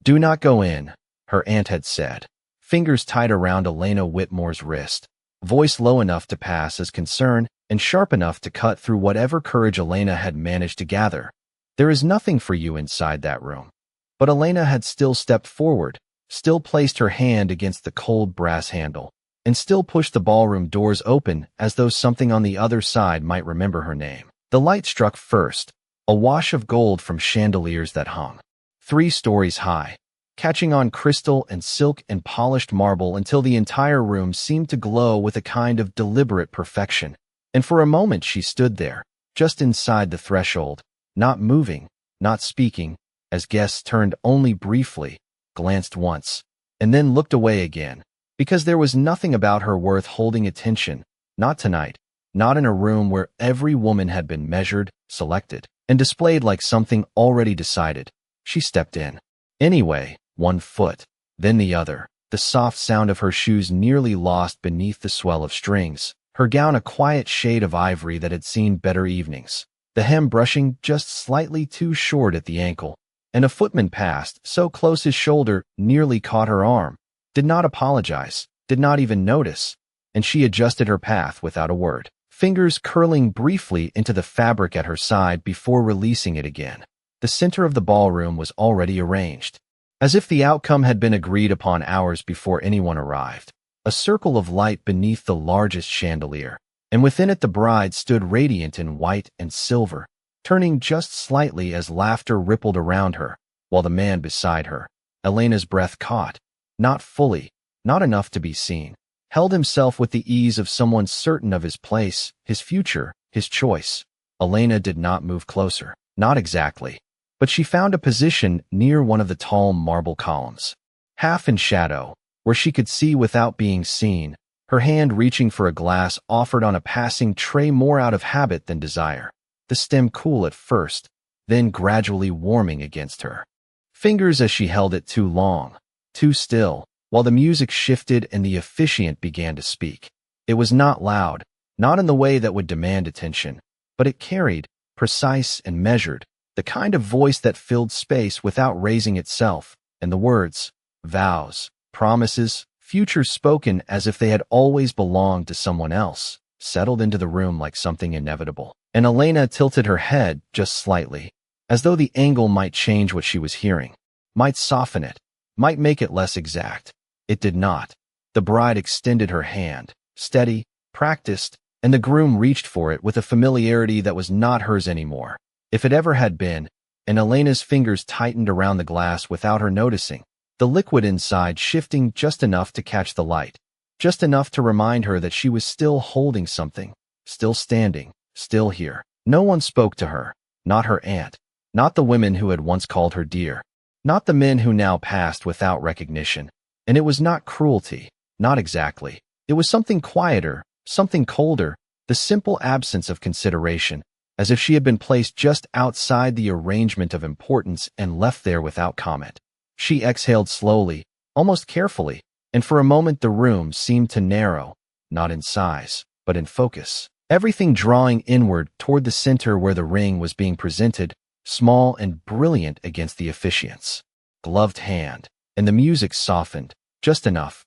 "Do not go in," her aunt had said. Fingers tight around Elena Whitmore's wrist, voice low enough to pass as concern and sharp enough to cut through whatever courage Elena had managed to gather. "There is nothing for you inside that room." But Elena had still stepped forward, still placed her hand against the cold brass handle, and still pushed the ballroom doors open as though something on the other side might remember her name. The light struck first, a wash of gold from chandeliers that hung 3 stories high, catching on crystal and silk and polished marble until the entire room seemed to glow with a kind of deliberate perfection. And for a moment she stood there, just inside the threshold, not moving, not speaking, as guests turned only briefly, glanced once, and then looked away again, because there was nothing about her worth holding attention, not tonight, not in a room where every woman had been measured, selected, and displayed like something already decided. She stepped in. Anyway, one foot, then the other, the soft sound of her shoes nearly lost beneath the swell of strings, her gown a quiet shade of ivory that had seen better evenings, the hem brushing just slightly too short at the ankle, and a footman passed so close his shoulder nearly caught her arm, did not apologize, did not even notice, and she adjusted her path without a word, fingers curling briefly into the fabric at her side before releasing it again. The center of the ballroom was already arranged, as if the outcome had been agreed upon hours before anyone arrived. A circle of light beneath the largest chandelier, and within it the bride stood radiant in white and silver, turning just slightly as laughter rippled around her, while the man beside her, Elena's breath caught, not fully, not enough to be seen, held himself with the ease of someone certain of his place, his future, his choice. Elena did not move closer, not exactly, but she found a position near one of the tall marble columns, half in shadow, where she could see without being seen, her hand reaching for a glass offered on a passing tray more out of habit than desire, the stem cool at first, then gradually warming against her fingers as she held it too long, too still, while the music shifted and the officiant began to speak. It was not loud, not in the way that would demand attention, but it carried, precise and measured, the kind of voice that filled space without raising itself, and the words, vows, promises, futures spoken as if they had always belonged to someone else, settled into the room like something inevitable. And Elena tilted her head just slightly, as though the angle might change what she was hearing, might soften it, might make it less exact. It did not. The bride extended her hand, steady, practiced, and the groom reached for it with a familiarity that was not hers anymore, if it ever had been, and Elena's fingers tightened around the glass without her noticing, the liquid inside shifting just enough to catch the light, just enough to remind her that she was still holding something, still standing, still here. No one spoke to her, not her aunt, not the women who had once called her dear, not the men who now passed without recognition. And it was not cruelty, not exactly. It was something quieter, something colder, the simple absence of consideration, as if she had been placed just outside the arrangement of importance and left there without comment. She exhaled slowly, almost carefully, and for a moment the room seemed to narrow, not in size, but in focus. Everything drawing inward toward the center where the ring was being presented, small and brilliant against the officiant's gloved hand, and the music softened, just enough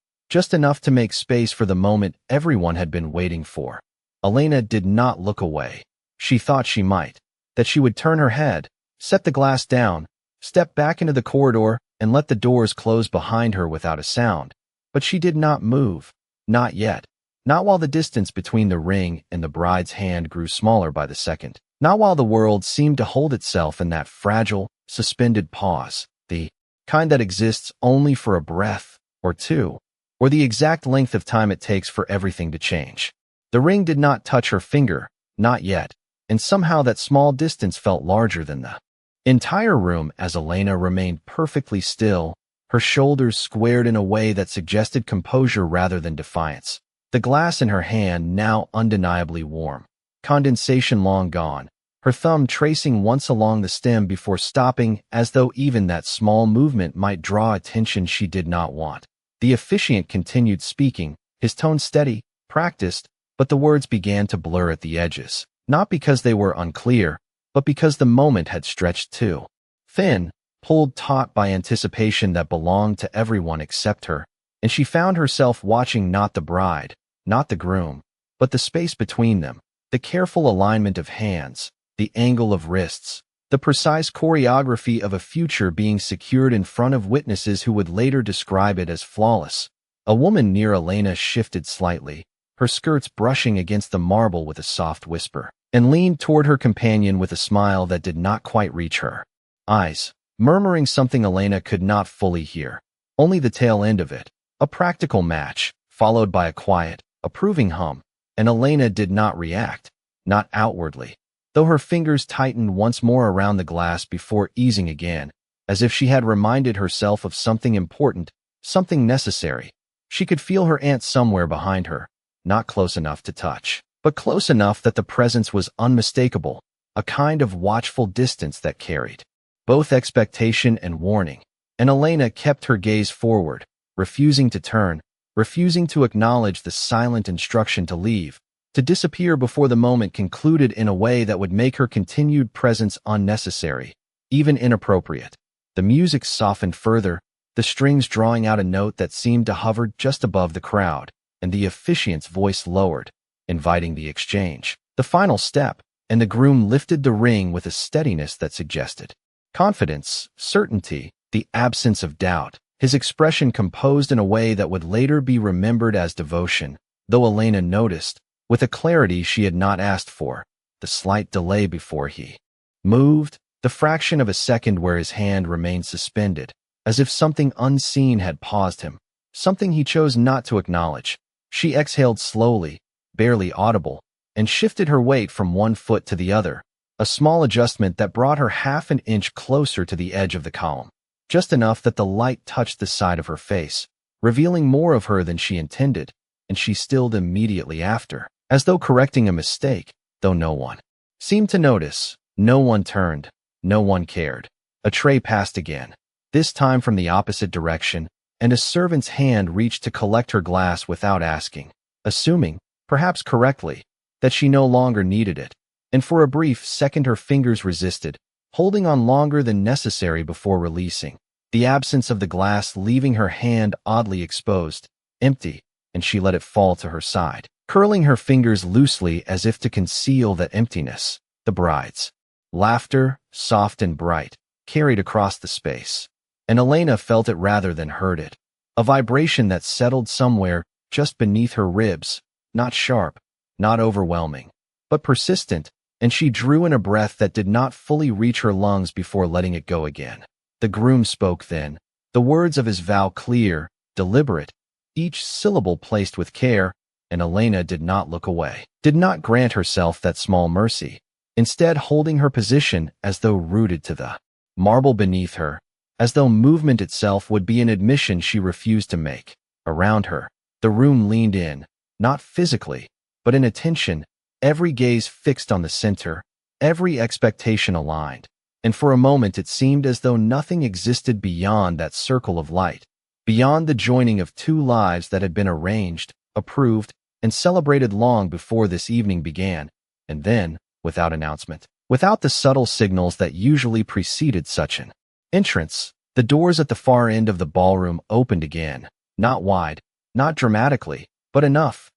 to make space for the moment everyone had been waiting for. Elena did not look away. She thought she might, that she would turn her head, set the glass down, step back into the corridor, and let the doors close behind her without a sound. But she did not move, not yet, not while the distance between the ring and the bride's hand grew smaller by the second, not while the world seemed to hold itself in that fragile, suspended pause, the kind that exists only for a breath or two, or the exact length of time it takes for everything to change. The ring did not touch her finger, not yet, and somehow that small distance felt larger than the entire room as Elena remained perfectly still, her shoulders squared in a way that suggested composure rather than defiance. The glass in her hand now undeniably warm, condensation long gone, her thumb tracing once along the stem before stopping as though even that small movement might draw attention she did not want. The officiant continued speaking, his tone steady, practiced, but the words began to blur at the edges, not because they were unclear, but because the moment had stretched too thin, pulled taut by anticipation that belonged to everyone except her, and she found herself watching not the bride, not the groom, but the space between them, the careful alignment of hands, the angle of wrists, the precise choreography of a future being secured in front of witnesses who would later describe it as flawless. A woman near Elena shifted slightly, her skirts brushing against the marble with a soft whisper, and leaned toward her companion with a smile that did not quite reach her eyes, murmuring something Elena could not fully hear, only the tail end of it, a practical match, followed by a quiet, approving hum, and Elena did not react, not outwardly, though her fingers tightened once more around the glass before easing again, as if she had reminded herself of something important, something necessary. She could feel her aunt somewhere behind her, not close enough to touch, but close enough that the presence was unmistakable, a kind of watchful distance that carried both expectation and warning. And Elena kept her gaze forward, refusing to turn, refusing to acknowledge the silent instruction to leave, to disappear before the moment concluded in a way that would make her continued presence unnecessary, even inappropriate. The music softened further, the strings drawing out a note that seemed to hover just above the crowd, and the officiant's voice lowered, inviting the exchange. The final step, and the groom lifted the ring with a steadiness that suggested confidence, certainty, the absence of doubt, his expression composed in a way that would later be remembered as devotion, though Elena noticed, with a clarity she had not asked for, the slight delay before he moved, the fraction of a second where his hand remained suspended, as if something unseen had paused him, something he chose not to acknowledge. She exhaled slowly, barely audible, and shifted her weight from one foot to the other, a small adjustment that brought her half an inch closer to the edge of the column, just enough that the light touched the side of her face, revealing more of her than she intended, and she stilled immediately after, as though correcting a mistake, though no one seemed to notice. No one turned, no one cared. A tray passed again, this time from the opposite direction, and a servant's hand reached to collect her glass without asking, assuming, perhaps correctly, that she no longer needed it, and for a brief second her fingers resisted, holding on longer than necessary before releasing, the absence of the glass leaving her hand oddly exposed, empty, and she let it fall to her side, curling her fingers loosely as if to conceal that emptiness. The bride's laughter, soft and bright, carried across the space, and Elena felt it rather than heard it, a vibration that settled somewhere just beneath her ribs, not sharp, not overwhelming, but persistent, and she drew in a breath that did not fully reach her lungs before letting it go again. The groom spoke then, the words of his vow clear, deliberate, each syllable placed with care, and Elena did not look away, did not grant herself that small mercy, instead holding her position as though rooted to the marble beneath her, as though movement itself would be an admission she refused to make. Around her, the room leaned in, not physically, but in attention, every gaze fixed on the center, every expectation aligned, and for a moment it seemed as though nothing existed beyond that circle of light, beyond the joining of two lives that had been arranged, approved, and celebrated long before this evening began, and then, without announcement, without the subtle signals that usually preceded such an entrance, the doors at the far end of the ballroom opened again, not wide, not dramatically, but enough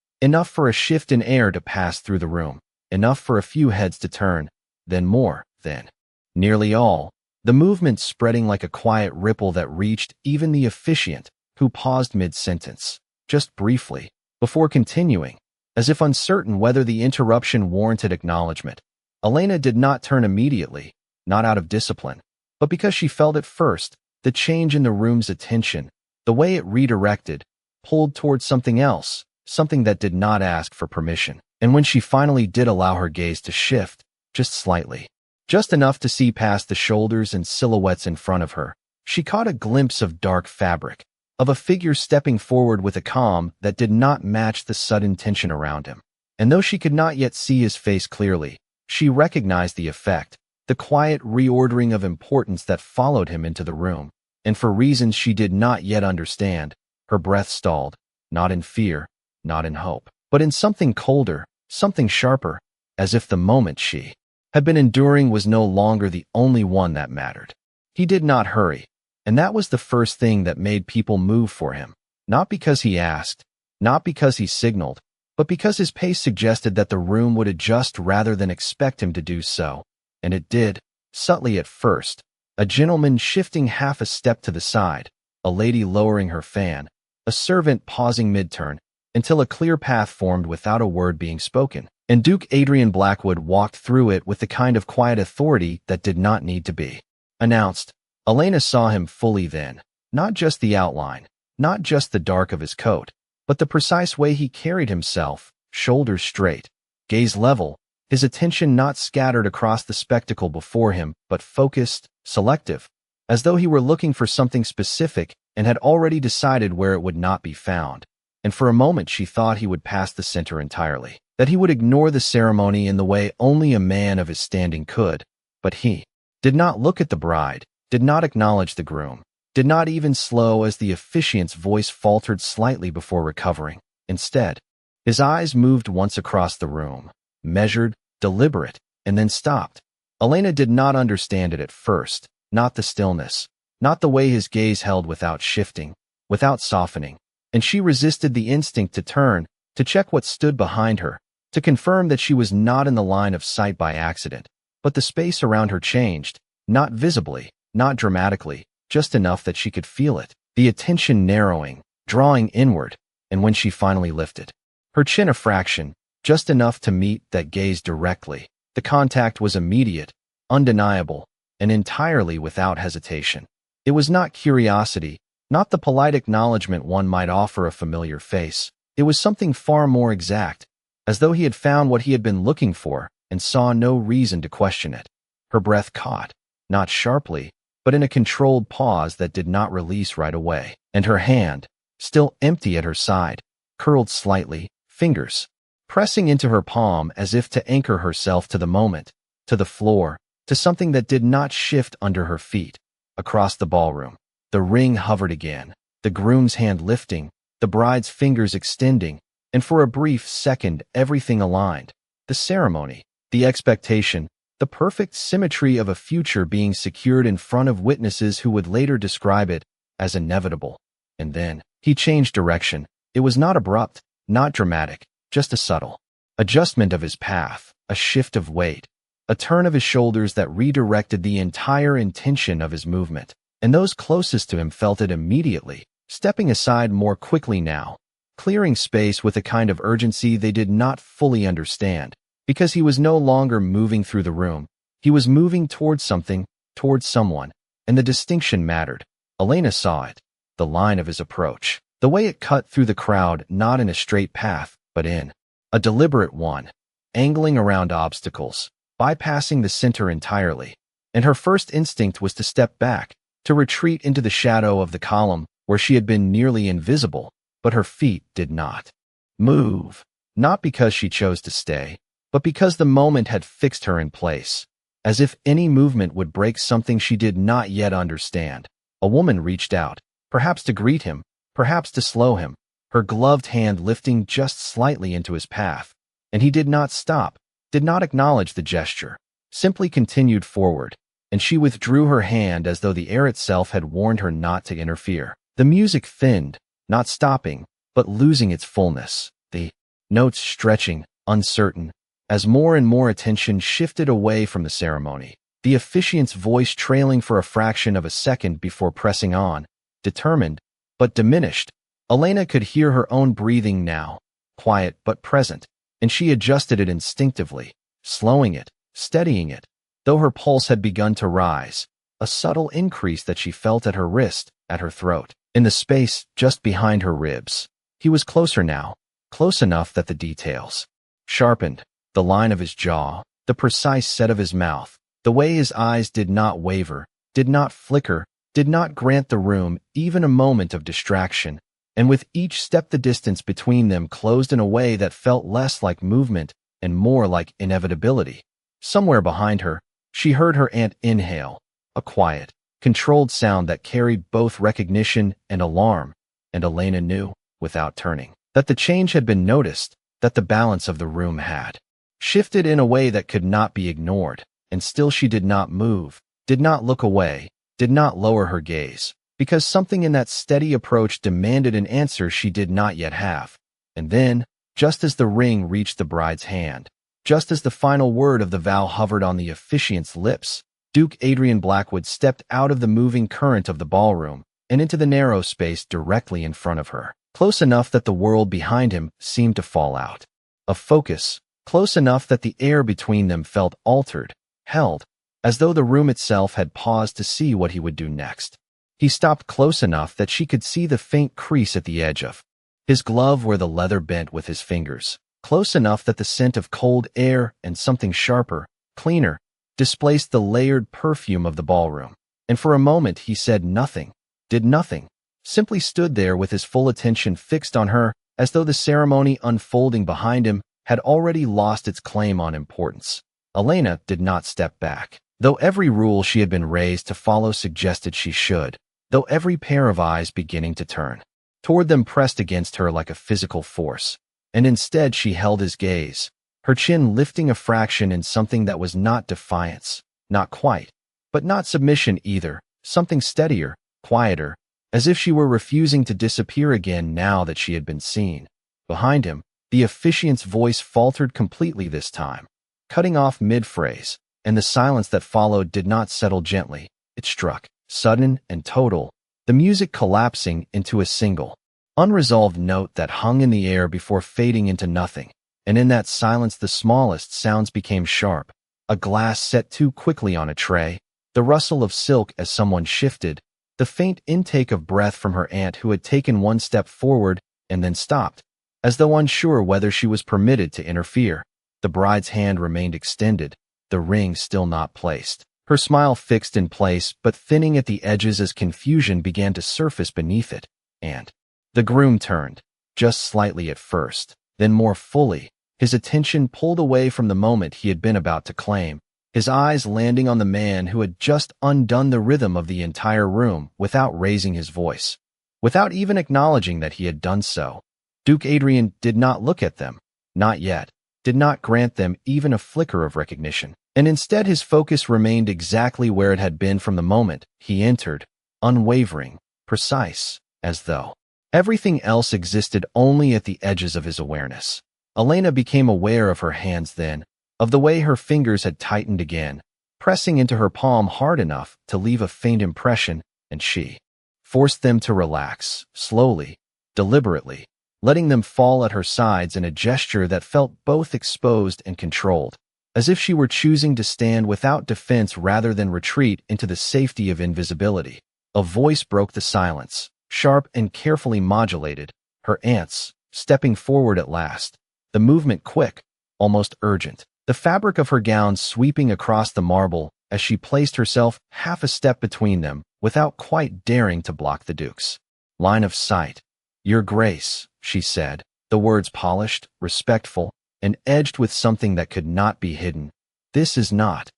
for a shift in air to pass through the room, enough for a few heads to turn, then more, then nearly all, the movement spreading like a quiet ripple that reached even the officiant, who paused mid-sentence, just briefly, before continuing, as if uncertain whether the interruption warranted acknowledgement. Elena did not turn immediately, not out of discipline, but because she felt at first the change in the room's attention, the way it redirected, pulled towards something else, something that did not ask for permission. And when she finally did allow her gaze to shift, just slightly, just enough to see past the shoulders and silhouettes in front of her, she caught a glimpse of dark fabric, of a figure stepping forward with a calm that did not match the sudden tension around him. And though she could not yet see his face clearly, she recognized the effect, the quiet reordering of importance that followed him into the room, and for reasons she did not yet understand, her breath stalled, not in fear, not in hope, but in something colder, something sharper, as if the moment she had been enduring was no longer the only one that mattered. He did not hurry, and that was the first thing that made people move for him. Not because he asked, not because he signaled, but because his pace suggested that the room would adjust rather than expect him to do so. And it did, subtly at first. A gentleman shifting half a step to the side, a lady lowering her fan, a servant pausing mid-turn, until a clear path formed without a word being spoken. And Duke Adrian Blackwood walked through it with the kind of quiet authority that did not need to be announced. Elena saw him fully then, not just the outline, not just the dark of his coat, but the precise way he carried himself, shoulders straight, gaze level, his attention not scattered across the spectacle before him, but focused, selective, as though he were looking for something specific and had already decided where it would not be found. And for a moment she thought he would pass the center entirely, that he would ignore the ceremony in the way only a man of his standing could. But he did not look at the bride, did not acknowledge the groom, did not even slow as the officiant's voice faltered slightly before recovering. Instead, his eyes moved once across the room, measured, deliberate, and then stopped. Elena did not understand it at first, not the stillness, not the way his gaze held without shifting, without softening, and she resisted the instinct to turn, to check what stood behind her, to confirm that she was not in the line of sight by accident. But the space around her changed, not visibly, not dramatically, just enough that she could feel it, the attention narrowing, drawing inward, and when she finally lifted her chin a fraction, just enough to meet that gaze directly, the contact was immediate, undeniable, and entirely without hesitation. It was not curiosity, not the polite acknowledgement one might offer a familiar face. It was something far more exact, as though he had found what he had been looking for and saw no reason to question it. Her breath caught, not sharply, but in a controlled pause that did not release right away, and her hand, still empty at her side, curled slightly, fingers pressing into her palm as if to anchor herself to the moment, to the floor, to something that did not shift under her feet. Across the ballroom, the ring hovered again, the groom's hand lifting, the bride's fingers extending, and for a brief second everything aligned. The ceremony, the expectation, the perfect symmetry of a future being secured in front of witnesses who would later describe it as inevitable. And then, he changed direction. It was not abrupt, not dramatic, just a subtle adjustment of his path, a shift of weight, a turn of his shoulders that redirected the entire intention of his movement. And those closest to him felt it immediately, stepping aside more quickly now, clearing space with a kind of urgency they did not fully understand. Because he was no longer moving through the room, he was moving towards something, towards someone, and the distinction mattered. Elena saw it, the line of his approach, the way it cut through the crowd, not in a straight path, but in a deliberate one, angling around obstacles, bypassing the center entirely. And her first instinct was to step back, to retreat into the shadow of the column where she had been nearly invisible, but her feet did not move, not because she chose to stay, but because the moment had fixed her in place, as if any movement would break something she did not yet understand. A woman reached out, perhaps to greet him, perhaps to slow him, her gloved hand lifting just slightly into his path. And he did not stop, did not acknowledge the gesture, simply continued forward, and she withdrew her hand as though the air itself had warned her not to interfere. The music thinned, not stopping, but losing its fullness, the notes stretching, uncertain, as more and more attention shifted away from the ceremony, the officiant's voice trailing for a fraction of a second before pressing on, determined, but diminished. Elena could hear her own breathing now, quiet but present, and she adjusted it instinctively, slowing it, steadying it, though her pulse had begun to rise, a subtle increase that she felt at her wrist, at her throat, in the space just behind her ribs. He was closer now, close enough that the details sharpened, the line of his jaw, the precise set of his mouth, the way his eyes did not waver, did not flicker, did not grant the room even a moment of distraction, and with each step the distance between them closed in a way that felt less like movement and more like inevitability. Somewhere behind her, she heard her aunt inhale, a quiet, controlled sound that carried both recognition and alarm, and Elena knew, without turning, that the change had been noticed, that the balance of the room had shifted in a way that could not be ignored, and still she did not move, did not look away, did not lower her gaze, because something in that steady approach demanded an answer she did not yet have. And then, just as the ring reached the bride's hand, just as the final word of the vow hovered on the officiant's lips, Duke Adrian Blackwood stepped out of the moving current of the ballroom and into the narrow space directly in front of her, close enough that the world behind him seemed to fall out of focus, close enough that the air between them felt altered, held, as though the room itself had paused to see what he would do next. He stopped close enough that she could see the faint crease at the edge of his glove where the leather bent with his fingers, close enough that the scent of cold air and something sharper, cleaner, displaced the layered perfume of the ballroom. And for a moment he said nothing, did nothing, simply stood there with his full attention fixed on her, as though the ceremony unfolding behind him had already lost its claim on importance. Elena did not step back, though every rule she had been raised to follow suggested she should, though every pair of eyes beginning to turn toward them pressed against her like a physical force. And instead she held his gaze, her chin lifting a fraction in something that was not defiance, not quite, but not submission either, something steadier, quieter, as if she were refusing to disappear again now that she had been seen. Behind him, the officiant's voice faltered completely this time, cutting off mid-phrase, and the silence that followed did not settle gently. It struck, sudden and total, the music collapsing into a single, unresolved note that hung in the air before fading into nothing. And in that silence the smallest sounds became sharp, a glass set too quickly on a tray, the rustle of silk as someone shifted, the faint intake of breath from her aunt who had taken one step forward and then stopped, as though unsure whether she was permitted to interfere. The bride's hand remained extended, the ring still not placed, her smile fixed in place but thinning at the edges as confusion began to surface beneath it. And the groom turned, just slightly at first, then more fully, his attention pulled away from the moment he had been about to claim, his eyes landing on the man who had just undone the rhythm of the entire room without raising his voice, without even acknowledging that he had done so. Duke Adrian did not look at them, not yet, did not grant them even a flicker of recognition, and instead his focus remained exactly where it had been from the moment he entered, unwavering, precise, as though everything else existed only at the edges of his awareness. Elena became aware of her hands then, of the way her fingers had tightened again, pressing into her palm hard enough to leave a faint impression, and she forced them to relax, slowly, deliberately, letting them fall at her sides in a gesture that felt both exposed and controlled, as if she were choosing to stand without defense rather than retreat into the safety of invisibility. A voice broke the silence, sharp and carefully modulated, her aunt's, stepping forward at last, the movement quick, almost urgent, the fabric of her gown sweeping across the marble as she placed herself half a step between them without quite daring to block the Duke's line of sight. "Your Grace," she said, the words polished, respectful, and edged with something that could not be hidden. "This is not."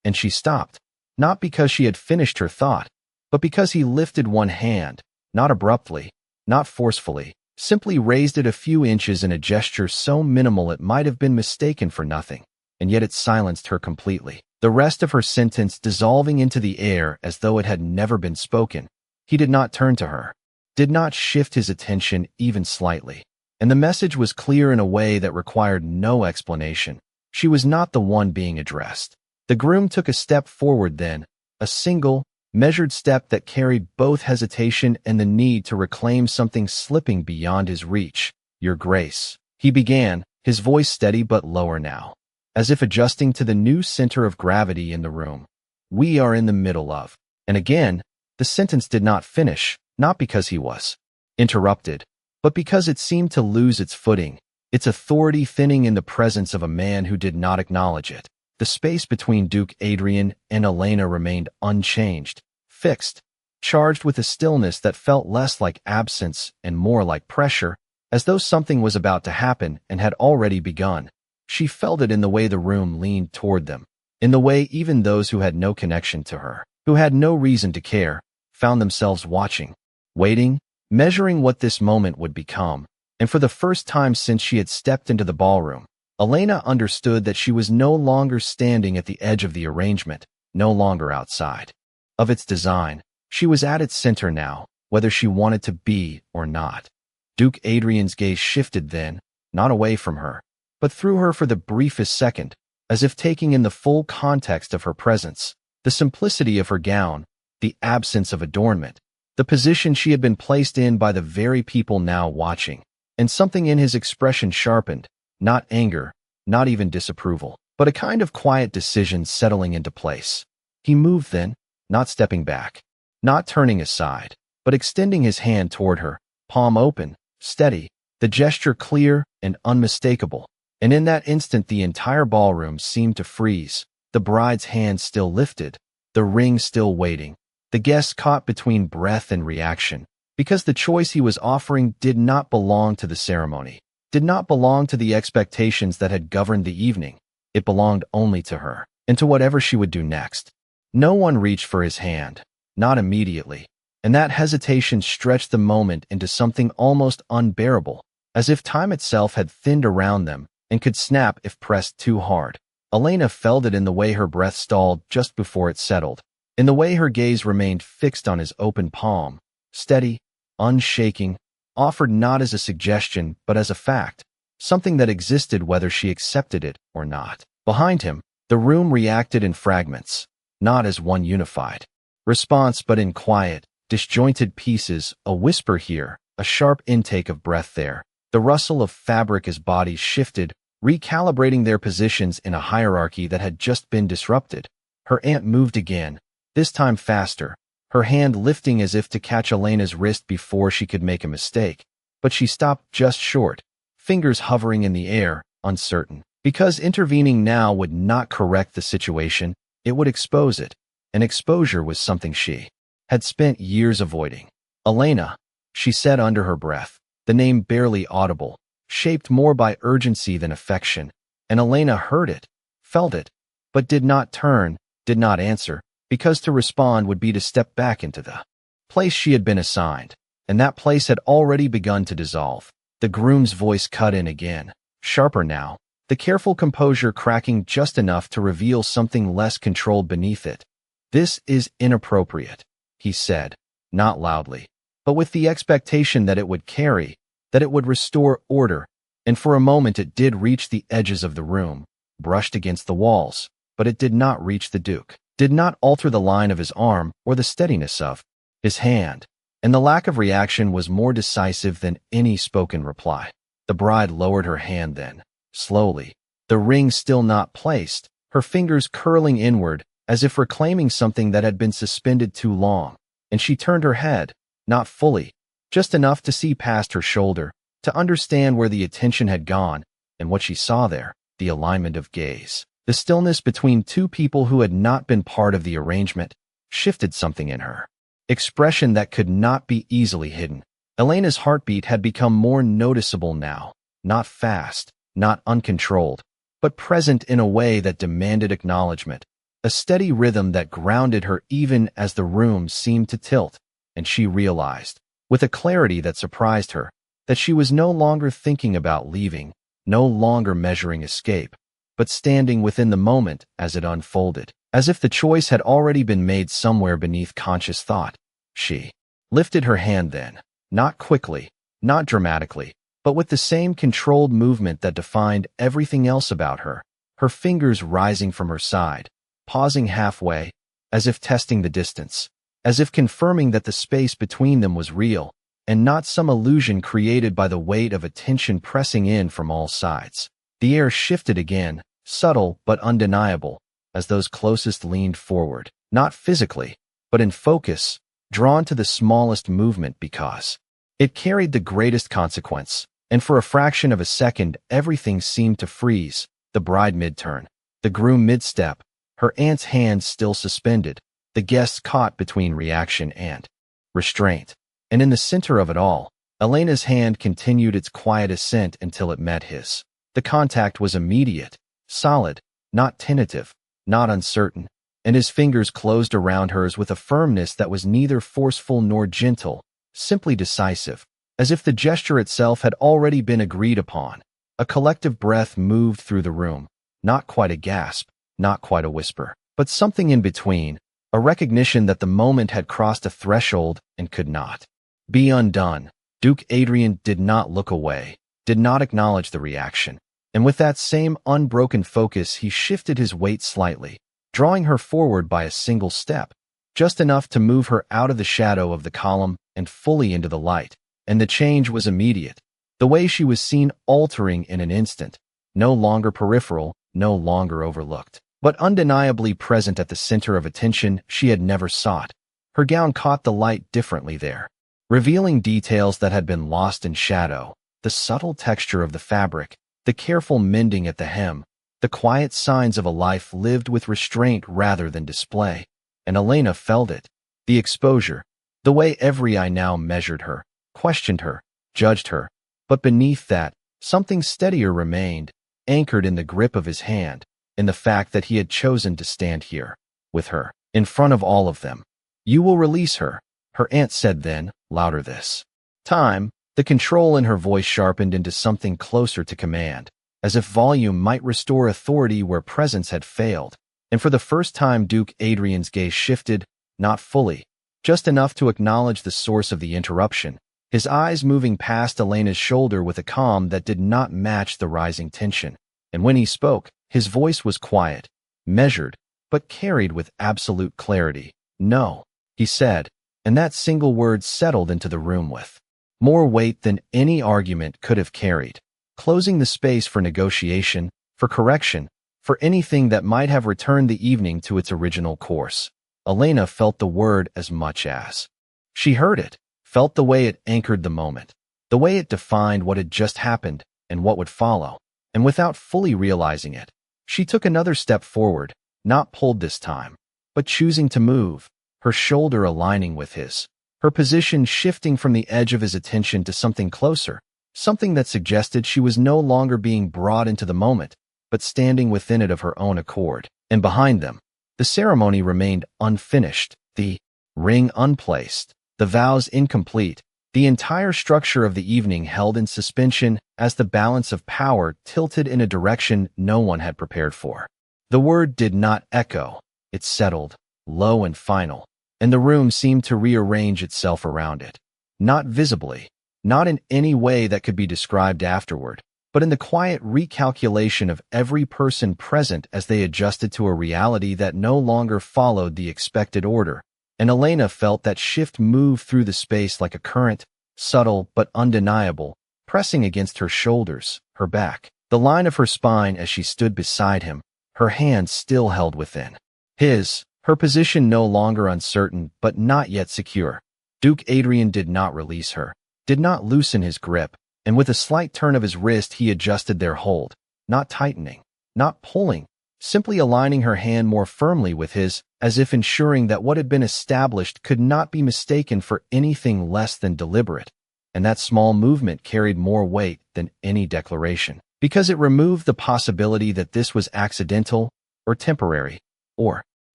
And she stopped, not because she had finished her thought, but because he lifted one hand, not abruptly, not forcefully, simply raised it a few inches in a gesture so minimal it might have been mistaken for nothing, and yet it silenced her completely, the rest of her sentence dissolving into the air as though it had never been spoken. He did not turn to her, did not shift his attention even slightly, and the message was clear in a way that required no explanation. She was not the one being addressed. The groom took a step forward then, a single, measured step that carried both hesitation and the need to reclaim something slipping beyond his reach. "Your Grace," he began, his voice steady but lower now, as if adjusting to the new center of gravity in the room. "We are in the middle of..." And again, the sentence did not finish, not because he was interrupted, but because it seemed to lose its footing, its authority thinning in the presence of a man who did not acknowledge it. The space between Duke Adrian and Elena remained unchanged, fixed, charged with a stillness that felt less like absence and more like pressure, as though something was about to happen and had already begun. She felt it in the way the room leaned toward them, in the way even those who had no connection to her, who had no reason to care, found themselves watching, waiting, measuring what this moment would become. And for the first time since she had stepped into the ballroom, Elena understood that she was no longer standing at the edge of the arrangement, no longer outside. of its design. She was at its center now, whether she wanted to be or not. Duke Adrian's gaze shifted then, not away from her, but through her for the briefest second, as if taking in the full context of her presence, the simplicity of her gown, the absence of adornment, the position she had been placed in by the very people now watching. And something in his expression sharpened, not anger, not even disapproval, but a kind of quiet decision settling into place. He moved then, not stepping back, not turning aside, but extending his hand toward her, palm open, steady, the gesture clear and unmistakable. And in that instant the entire ballroom seemed to freeze, the bride's hand still lifted, the ring still waiting, the guest caught between breath and reaction, because the choice he was offering did not belong to the ceremony, did not belong to the expectations that had governed the evening. It belonged only to her, and to whatever she would do next. No one reached for his hand, not immediately, and that hesitation stretched the moment into something almost unbearable, as if time itself had thinned around them and could snap if pressed too hard. Elena felt it in the way her breath stalled just before it settled, in the way her gaze remained fixed on his open palm, steady, unshaking, offered not as a suggestion but as a fact, something that existed whether she accepted it or not. Behind him, the room reacted in fragments, not as one unified response but in quiet, disjointed pieces, a whisper here, a sharp intake of breath there, the rustle of fabric as bodies shifted, recalibrating their positions in a hierarchy that had just been disrupted. Her aunt moved again, this time faster, her hand lifting as if to catch Elena's wrist before she could make a mistake, but she stopped just short, fingers hovering in the air, uncertain. Because intervening now would not correct the situation, it would expose it, and exposure was something she had spent years avoiding. Elena, she said under her breath, the name barely audible, shaped more by urgency than affection, and Elena heard it, felt it, but did not turn, did not answer, because to respond would be to step back into the place she had been assigned, and that place had already begun to dissolve. The groom's voice cut in again, sharper now, the careful composure cracking just enough to reveal something less controlled beneath it. "This is inappropriate," he said, not loudly, but with the expectation that it would carry, that it would restore order, and for a moment it did reach the edges of the room, brushed against the walls, but it did not reach the Duke, did not alter the line of his arm or the steadiness of his hand, and the lack of reaction was more decisive than any spoken reply. The bride lowered her hand then, slowly, the ring still not placed, her fingers curling inward as if reclaiming something that had been suspended too long, and she turned her head, not fully, just enough to see past her shoulder, to understand where the attention had gone, and what she saw there, the alignment of gaze, the stillness between two people who had not been part of the arrangement, shifted something in her. Expression that could not be easily hidden. Elena's heartbeat had become more noticeable now, not fast, not uncontrolled, but present in a way that demanded acknowledgement, a steady rhythm that grounded her even as the room seemed to tilt, and she realized, with a clarity that surprised her, that she was no longer thinking about leaving, no longer measuring escape, but standing within the moment as it unfolded, as if the choice had already been made somewhere beneath conscious thought. She lifted her hand then, not quickly, not dramatically, but with the same controlled movement that defined everything else about her, her fingers rising from her side, pausing halfway, as if testing the distance, as if confirming that the space between them was real, and not some illusion created by the weight of attention pressing in from all sides. The air shifted again, subtle but undeniable, as those closest leaned forward, not physically, but in focus, drawn to the smallest movement because it carried the greatest consequence, and for a fraction of a second everything seemed to freeze, the bride mid-turn, the groom mid-step, her aunt's hand still suspended, the guests caught between reaction and restraint. And in the center of it all, Elena's hand continued its quiet ascent until it met his. The contact was immediate, solid, not tentative, not uncertain, and his fingers closed around hers with a firmness that was neither forceful nor gentle, simply decisive, as if the gesture itself had already been agreed upon. A collective breath moved through the room, not quite a gasp, not quite a whisper, but something in between, a recognition that the moment had crossed a threshold and could not be undone. Duke Adrian did not look away, did not acknowledge the reaction, and with that same unbroken focus he shifted his weight slightly, drawing her forward by a single step, just enough to move her out of the shadow of the column and fully into the light. And the change was immediate, the way she was seen altering in an instant, no longer peripheral, no longer overlooked, but undeniably present at the center of attention she had never sought. Her gown caught the light differently there, revealing details that had been lost in shadow, the subtle texture of the fabric, the careful mending at the hem, the quiet signs of a life lived with restraint rather than display. And Elena felt it, the exposure, the way every eye now measured her, questioned her, judged her. But beneath that, something steadier remained, anchored in the grip of his hand, in the fact that he had chosen to stand here, with her, in front of all of them. "You will release her," her aunt said then, louder this time. The control in her voice sharpened into something closer to command, as if volume might restore authority where presence had failed. And for the first time Duke Adrian's gaze shifted, not fully, just enough to acknowledge the source of the interruption, his eyes moving past Elena's shoulder with a calm that did not match the rising tension. And when he spoke, his voice was quiet, measured, but carried with absolute clarity. "No," he said, and that single word settled into the room with more weight than any argument could have carried, closing the space for negotiation, for correction, for anything that might have returned the evening to its original course. Elena felt the word as much as she heard it, felt the way it anchored the moment, the way it defined what had just happened and what would follow. And without fully realizing it, she took another step forward, not pulled this time, but choosing to move, her shoulder aligning with his, her position shifting from the edge of his attention to something closer, something that suggested she was no longer being brought into the moment, but standing within it of her own accord. And behind them, the ceremony remained unfinished, the ring unplaced, the vows incomplete, the entire structure of the evening held in suspension as the balance of power tilted in a direction no one had prepared for. The word did not echo, it settled, low and final, and the room seemed to rearrange itself around it. Not visibly, not in any way that could be described afterward, but in the quiet recalculation of every person present as they adjusted to a reality that no longer followed the expected order. And Elena felt that shift move through the space like a current, subtle but undeniable, pressing against her shoulders, her back, the line of her spine as she stood beside him, her hands still held within his, her position no longer uncertain but not yet secure. Duke Adrian did not release her, did not loosen his grip, and with a slight turn of his wrist he adjusted their hold, not tightening, not pulling, simply aligning her hand more firmly with his, as if ensuring that what had been established could not be mistaken for anything less than deliberate. And that small movement carried more weight than any declaration, because it removed the possibility that this was accidental, or temporary, or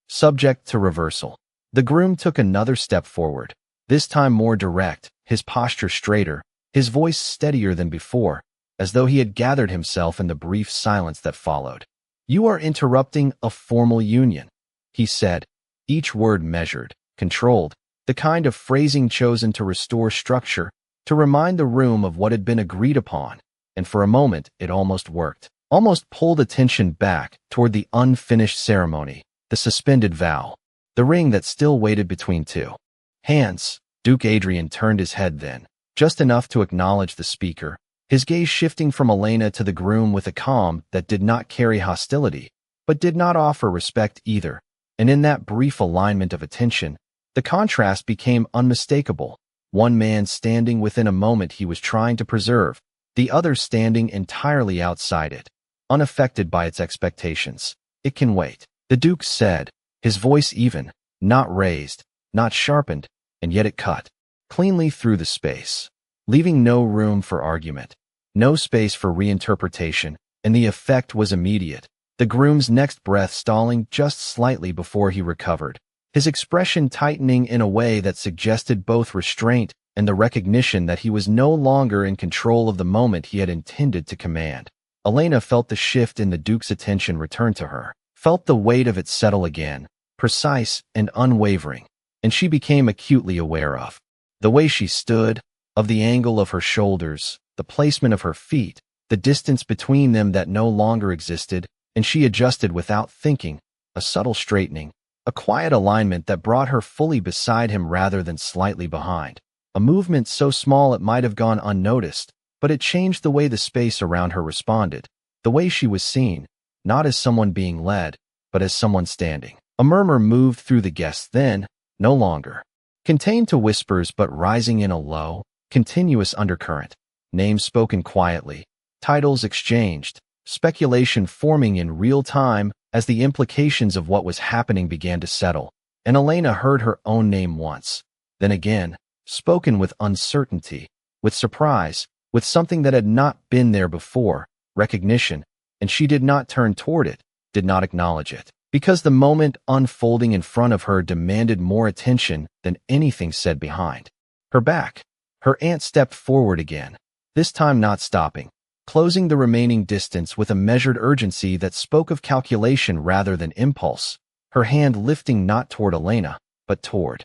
subject to reversal. The groom took another step forward, this time more direct, his posture straighter, his voice steadier than before, as though he had gathered himself in the brief silence that followed. "You are interrupting a formal union," he said, each word measured, controlled, the kind of phrasing chosen to restore structure, to remind the room of what had been agreed upon. And for a moment it almost worked, almost pulled attention back toward the unfinished ceremony, the suspended vow, the ring that still waited between two hands. Duke Adrian turned his head then, just enough to acknowledge the speaker, his gaze shifting from Elena to the groom with a calm that did not carry hostility, but did not offer respect either. And in that brief alignment of attention, the contrast became unmistakable, one man standing within a moment he was trying to preserve, the other standing entirely outside it, unaffected by its expectations. "It can wait," the Duke said, his voice even, not raised, not sharpened, and yet it cut cleanly through the space, leaving no room for argument, no space for reinterpretation, and the effect was immediate, the groom's next breath stalling just slightly before he recovered, his expression tightening in a way that suggested both restraint and the recognition that he was no longer in control of the moment he had intended to command. Elena felt the shift in the Duke's attention return to her, felt the weight of it settle again, precise and unwavering, and she became acutely aware of the way she stood, of the angle of her shoulders, the placement of her feet, the distance between them that no longer existed, and she adjusted without thinking, a subtle straightening, a quiet alignment that brought her fully beside him rather than slightly behind. A movement so small it might have gone unnoticed, but it changed the way the space around her responded, the way she was seen, not as someone being led, but as someone standing. A murmur moved through the guests then, no longer contained to whispers but rising in a low, continuous undercurrent. Names spoken quietly, titles exchanged, speculation forming in real time as the implications of what was happening began to settle, and Elena heard her own name once, then again, spoken with uncertainty, with surprise, with something that had not been there before, recognition, and she did not turn toward it, did not acknowledge it, because the moment unfolding in front of her demanded more attention than anything said behind her back. Her aunt stepped forward again, this time not stopping, closing the remaining distance with a measured urgency that spoke of calculation rather than impulse, her hand lifting not toward Elena, but toward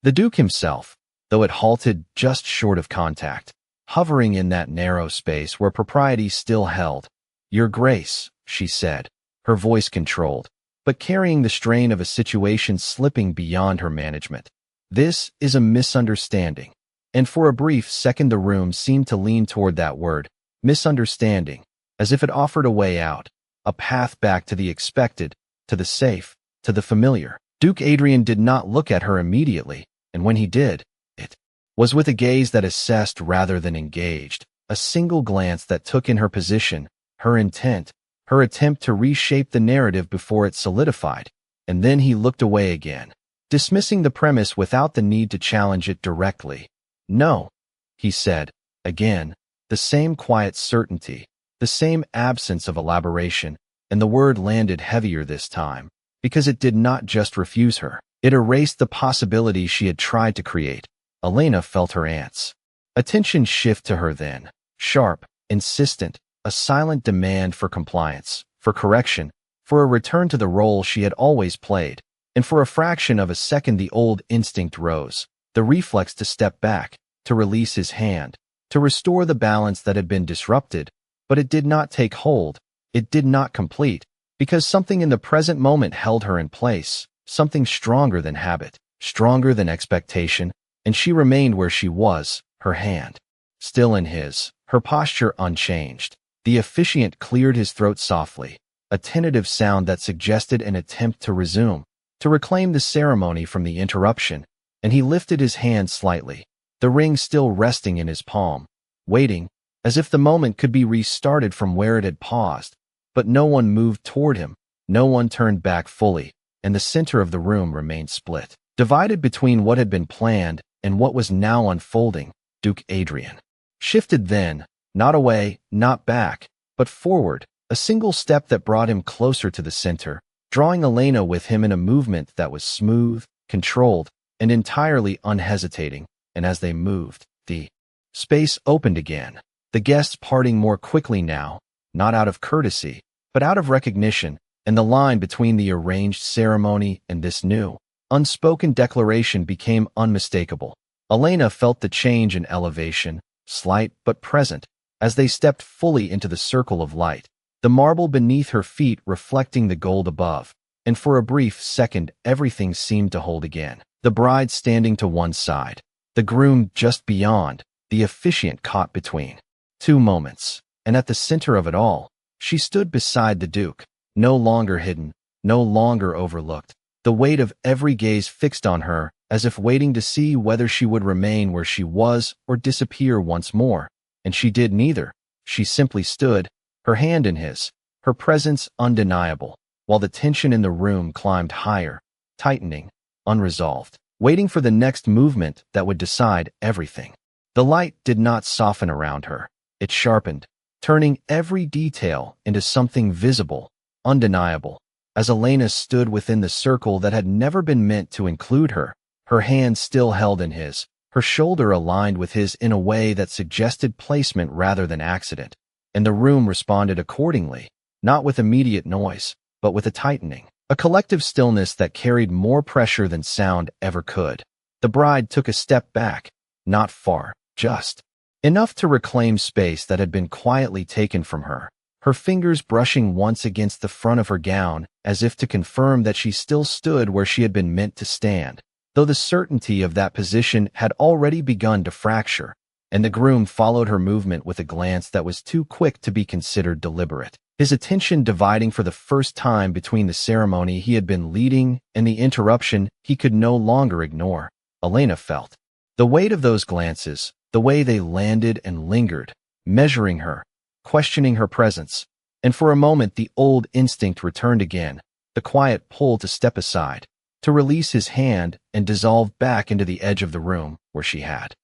the Duke himself, though it halted just short of contact, hovering in that narrow space where propriety still held. "Your Grace," she said, her voice controlled, but carrying the strain of a situation slipping beyond her management. "This is a misunderstanding." And for a brief second the room seemed to lean toward that word, misunderstanding, as if it offered a way out, a path back to the expected, to the safe, to the familiar. Duke Adrian did not look at her immediately, and when he did, it was with a gaze that assessed rather than engaged, a single glance that took in her position, her intent, her attempt to reshape the narrative before it solidified, and then he looked away again, dismissing the premise without the need to challenge it directly. "No," he said, again, the same quiet certainty, the same absence of elaboration, and the word landed heavier this time, because it did not just refuse her. It erased the possibility she had tried to create. Elena felt her aunt's attention shift to her then, sharp, insistent, a silent demand for compliance, for correction, for a return to the role she had always played, and for a fraction of a second the old instinct rose, the reflex to step back, to release his hand, to restore the balance that had been disrupted, but it did not take hold, it did not complete, because something in the present moment held her in place, something stronger than habit, stronger than expectation, and she remained where she was, her hand still in his, her posture unchanged. The officiant cleared his throat softly, a tentative sound that suggested an attempt to resume, to reclaim the ceremony from the interruption, and he lifted his hand slightly, the ring still resting in his palm, waiting, as if the moment could be restarted from where it had paused. But no one moved toward him, no one turned back fully, and the center of the room remained split, divided between what had been planned and what was now unfolding. Duke Adrian shifted then, not away, not back, but forward, a single step that brought him closer to the center, drawing Elena with him in a movement that was smooth, controlled, and entirely unhesitating, and as they moved, the space opened again, the guests parting more quickly now, not out of courtesy, but out of recognition, and the line between the arranged ceremony and this new, unspoken declaration became unmistakable. Elena felt the change in elevation, slight but present, as they stepped fully into the circle of light, the marble beneath her feet reflecting the gold above, and for a brief second everything seemed to hold again. The bride standing to one side, the groom just beyond, the officiant caught between two moments, and at the center of it all, she stood beside the Duke, no longer hidden, no longer overlooked, the weight of every gaze fixed on her, as if waiting to see whether she would remain where she was or disappear once more. And she did neither. She simply stood, her hand in his, her presence undeniable, while the tension in the room climbed higher, tightening, unresolved, waiting for the next movement that would decide everything. The light did not soften around her. It sharpened, turning every detail into something visible, undeniable, as Elena stood within the circle that had never been meant to include her, her hand still held in his, her shoulder aligned with his in a way that suggested placement rather than accident, and the room responded accordingly, not with immediate noise, but with a tightening, A collective stillness that carried more pressure than sound ever could. The bride took a step back, not far, just enough to reclaim space that had been quietly taken from her, her fingers brushing once against the front of her gown as if to confirm that she still stood where she had been meant to stand, though the certainty of that position had already begun to fracture, and the groom followed her movement with a glance that was too quick to be considered deliberate, his attention dividing for the first time between the ceremony he had been leading and the interruption he could no longer ignore. Elena felt the weight of those glances, the way they landed and lingered, measuring her, questioning her presence, and for a moment the old instinct returned again, the quiet pull to step aside, to release his hand and dissolve back into the edge of the room where she had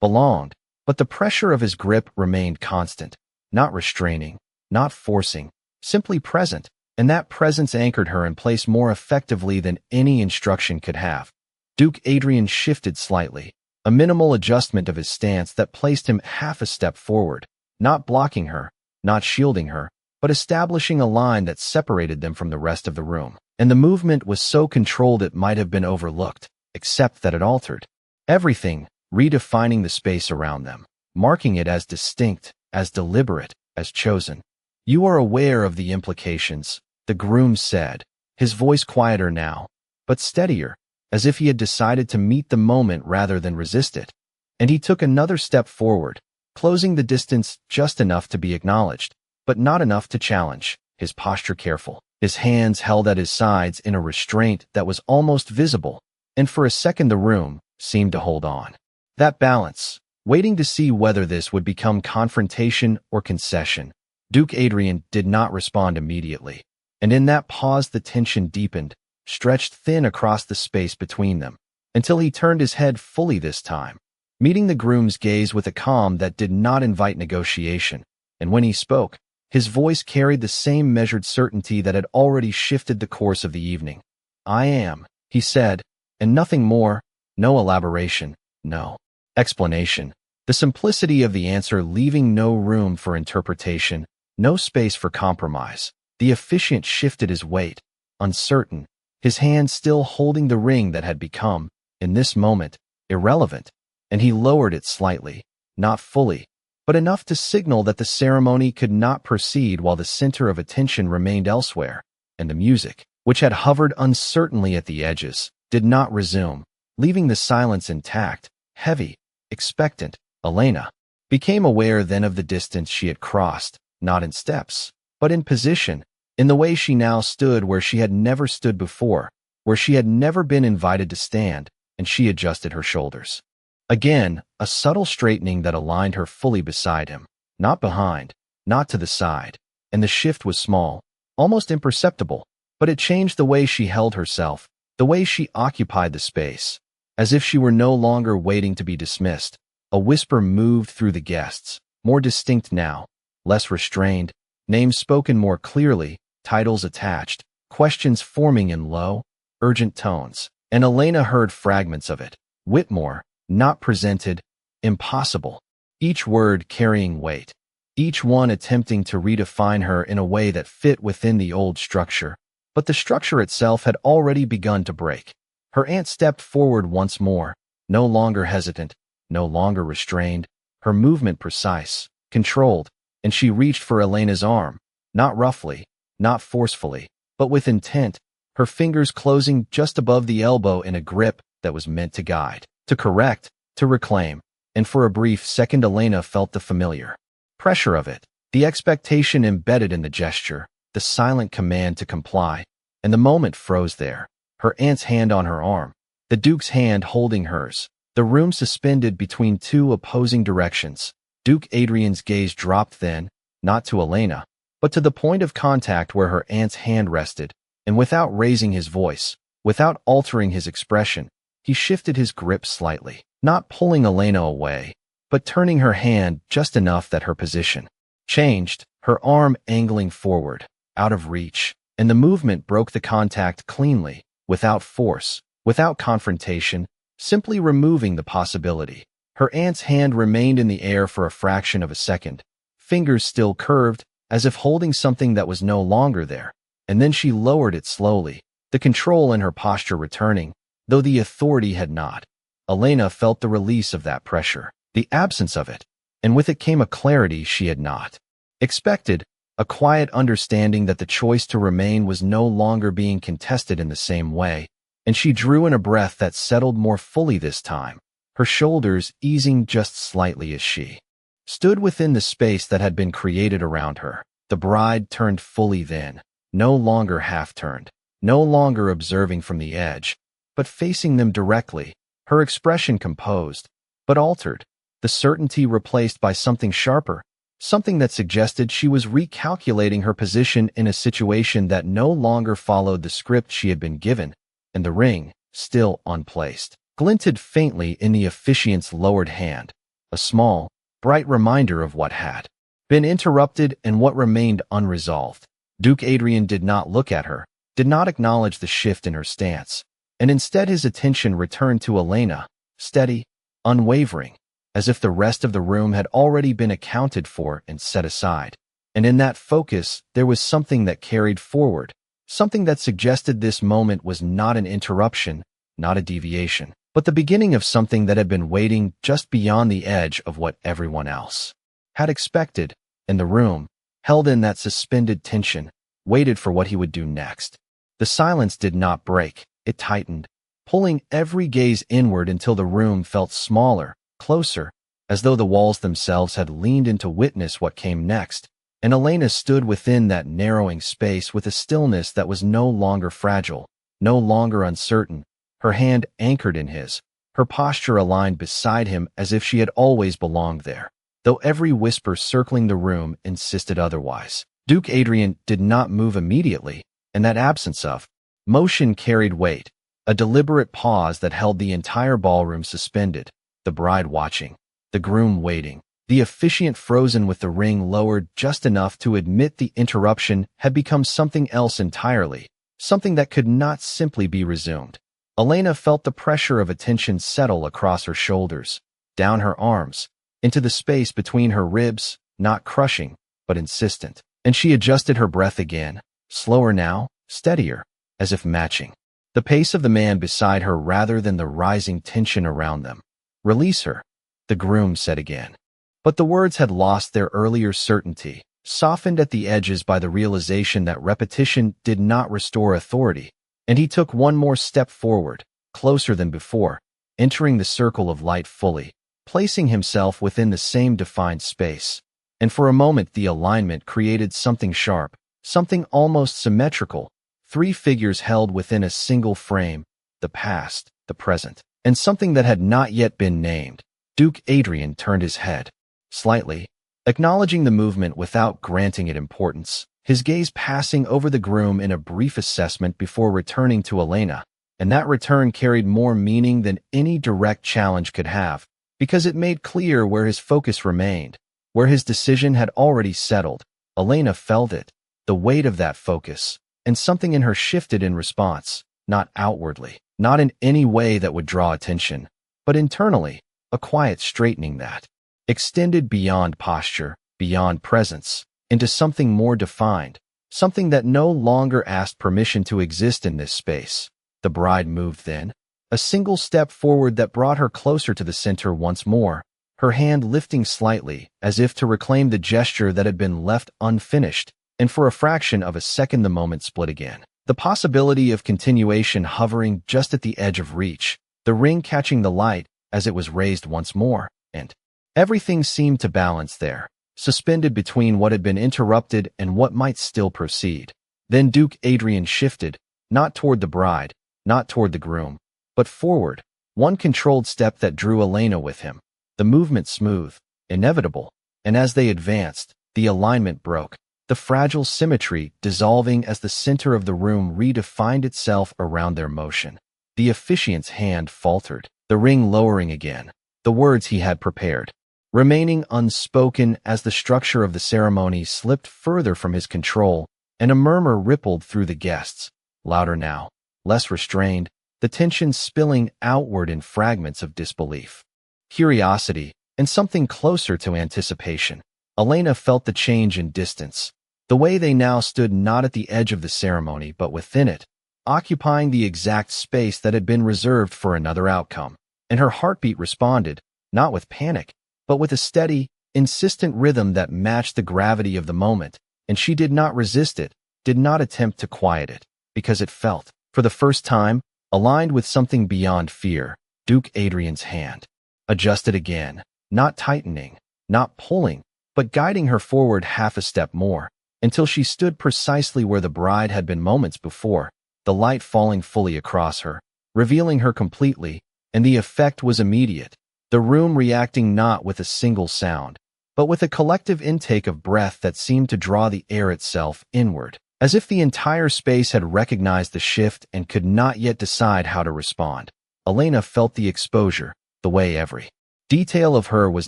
belonged. But the pressure of his grip remained constant, not restraining, not forcing, simply present, and that presence anchored her in place more effectively than any instruction could have. Duke Adrian shifted slightly, a minimal adjustment of his stance that placed him half a step forward, not blocking her, not shielding her, but establishing a line that separated them from the rest of the room. And the movement was so controlled it might have been overlooked, except that it altered everything, redefining the space around them, marking it as distinct, as deliberate, as chosen. "You are aware of the implications," the groom said, his voice quieter now, but steadier, as if he had decided to meet the moment rather than resist it. And he took another step forward, closing the distance just enough to be acknowledged, but not enough to challenge, his posture careful, his hands held at his sides in a restraint that was almost visible, and for a second the room seemed to hold on. That balance, waiting to see whether this would become confrontation or concession. Duke Adrian did not respond immediately, and in that pause the tension deepened, stretched thin across the space between them, until he turned his head fully this time, meeting the groom's gaze with a calm that did not invite negotiation, and when he spoke, his voice carried the same measured certainty that had already shifted the course of the evening. "I am," he said, and nothing more, no elaboration, no explanation. The simplicity of the answer leaving no room for interpretation, no space for compromise. The officiant shifted his weight, uncertain, his hand still holding the ring that had become, in this moment, irrelevant, and he lowered it slightly, not fully, but enough to signal that the ceremony could not proceed while the center of attention remained elsewhere, and the music, which had hovered uncertainly at the edges, did not resume, leaving the silence intact, heavy, expectant. Elena became aware then of the distance she had crossed, not in steps, but in position, in the way she now stood where she had never stood before, where she had never been invited to stand, and she adjusted her shoulders. Again, a subtle straightening that aligned her fully beside him, not behind, not to the side, and the shift was small, almost imperceptible, but it changed the way she held herself, the way she occupied the space, as if she were no longer waiting to be dismissed. A whisper moved through the guests, more distinct now, less restrained, names spoken more clearly, titles attached, questions forming in low, urgent tones, and Elena heard fragments of it. Whitmore, not presented, impossible, each word carrying weight, each one attempting to redefine her in a way that fit within the old structure, but the structure itself had already begun to break. Her aunt stepped forward once more, no longer hesitant, no longer restrained, her movement precise, controlled, and she reached for Elena's arm, not roughly, not forcefully, but with intent, her fingers closing just above the elbow in a grip that was meant to guide, to correct, to reclaim, and for a brief second Elena felt the familiar pressure of it, the expectation embedded in the gesture, the silent command to comply, and the moment froze there, her aunt's hand on her arm, the Duke's hand holding hers, the room suspended between two opposing directions. Duke Adrian's gaze dropped then, not to Elena, but to the point of contact where her aunt's hand rested, and without raising his voice, without altering his expression, he shifted his grip slightly, not pulling Elena away, but turning her hand just enough that her position changed, her arm angling forward, out of reach, and the movement broke the contact cleanly, without force, without confrontation, simply removing the possibility. Her aunt's hand remained in the air for a fraction of a second, fingers still curved, as if holding something that was no longer there, and then she lowered it slowly, the control in her posture returning, though the authority had not. Elena felt the release of that pressure, the absence of it, and with it came a clarity she had not expected, a quiet understanding that the choice to remain was no longer being contested in the same way, and she drew in a breath that settled more fully this time, her shoulders easing just slightly as she stood within the space that had been created around her. The bride turned fully then, no longer half-turned, no longer observing from the edge, but facing them directly, her expression composed, but altered, the certainty replaced by something sharper, something that suggested she was recalculating her position in a situation that no longer followed the script she had been given, and the ring, still unplaced, glinted faintly in the officiant's lowered hand, a small, bright reminder of what had been interrupted and what remained unresolved. Duke Adrian did not look at her, did not acknowledge the shift in her stance, and instead his attention returned to Elena, steady, unwavering, as if the rest of the room had already been accounted for and set aside. And in that focus, there was something that carried forward, something that suggested this moment was not an interruption, not a deviation, but the beginning of something that had been waiting just beyond the edge of what everyone else had expected, and the room, held in that suspended tension, waited for what he would do next. The silence did not break, it tightened, pulling every gaze inward until the room felt smaller, closer, as though the walls themselves had leaned in to witness what came next, and Elena stood within that narrowing space with a stillness that was no longer fragile, no longer uncertain, her hand anchored in his, her posture aligned beside him as if she had always belonged there, though every whisper circling the room insisted otherwise. Duke Adrian did not move immediately, and that absence of motion carried weight, a deliberate pause that held the entire ballroom suspended, the bride watching, the groom waiting, the officiant frozen with the ring lowered just enough to admit the interruption had become something else entirely, something that could not simply be resumed. Elena felt the pressure of attention settle across her shoulders, down her arms, into the space between her ribs, not crushing, but insistent, and she adjusted her breath again, slower now, steadier, as if matching the pace of the man beside her rather than the rising tension around them. "Release her," the groom said again. But the words had lost their earlier certainty, softened at the edges by the realization that repetition did not restore authority, and he took one more step forward, closer than before, entering the circle of light fully, placing himself within the same defined space. And for a moment the alignment created something sharp, something almost symmetrical, three figures held within a single frame, the past, the present, and something that had not yet been named. Duke Adrian turned his head, slightly, acknowledging the movement without granting it importance, his gaze passing over the groom in a brief assessment before returning to Elena, and that return carried more meaning than any direct challenge could have, because it made clear where his focus remained, where his decision had already settled. Elena felt it, the weight of that focus, and something in her shifted in response, not outwardly, not in any way that would draw attention, but internally, a quiet straightening that extended beyond posture, beyond presence, into something more defined, something that no longer asked permission to exist in this space. The bride moved then, a single step forward that brought her closer to the center once more, her hand lifting slightly, as if to reclaim the gesture that had been left unfinished, and for a fraction of a second the moment split again. The possibility of continuation hovering just at the edge of reach, the ring catching the light as it was raised once more, and everything seemed to balance there, suspended between what had been interrupted and what might still proceed. Then Duke Adrian shifted, not toward the bride, not toward the groom, but forward, one controlled step that drew Elena with him, the movement smooth, inevitable, and as they advanced, the alignment broke, the fragile symmetry dissolving as the center of the room redefined itself around their motion. The officiant's hand faltered, the ring lowering again, the words he had prepared, remaining unspoken as the structure of the ceremony slipped further from his control, and a murmur rippled through the guests, louder now, less restrained, the tension spilling outward in fragments of disbelief, curiosity, and something closer to anticipation. Elena felt the change in distance, the way they now stood not at the edge of the ceremony but within it, occupying the exact space that had been reserved for another outcome. And her heartbeat responded, not with panic, but with a steady, insistent rhythm that matched the gravity of the moment, and she did not resist it, did not attempt to quiet it, because it felt, for the first time, aligned with something beyond fear. Duke Adrian's hand adjusted again, not tightening, not pulling, but guiding her forward half a step more, until she stood precisely where the bride had been moments before, the light falling fully across her, revealing her completely, and the effect was immediate, the room reacting not with a single sound, but with a collective intake of breath that seemed to draw the air itself inward, as if the entire space had recognized the shift and could not yet decide how to respond. Elena felt the exposure, the way every detail of her was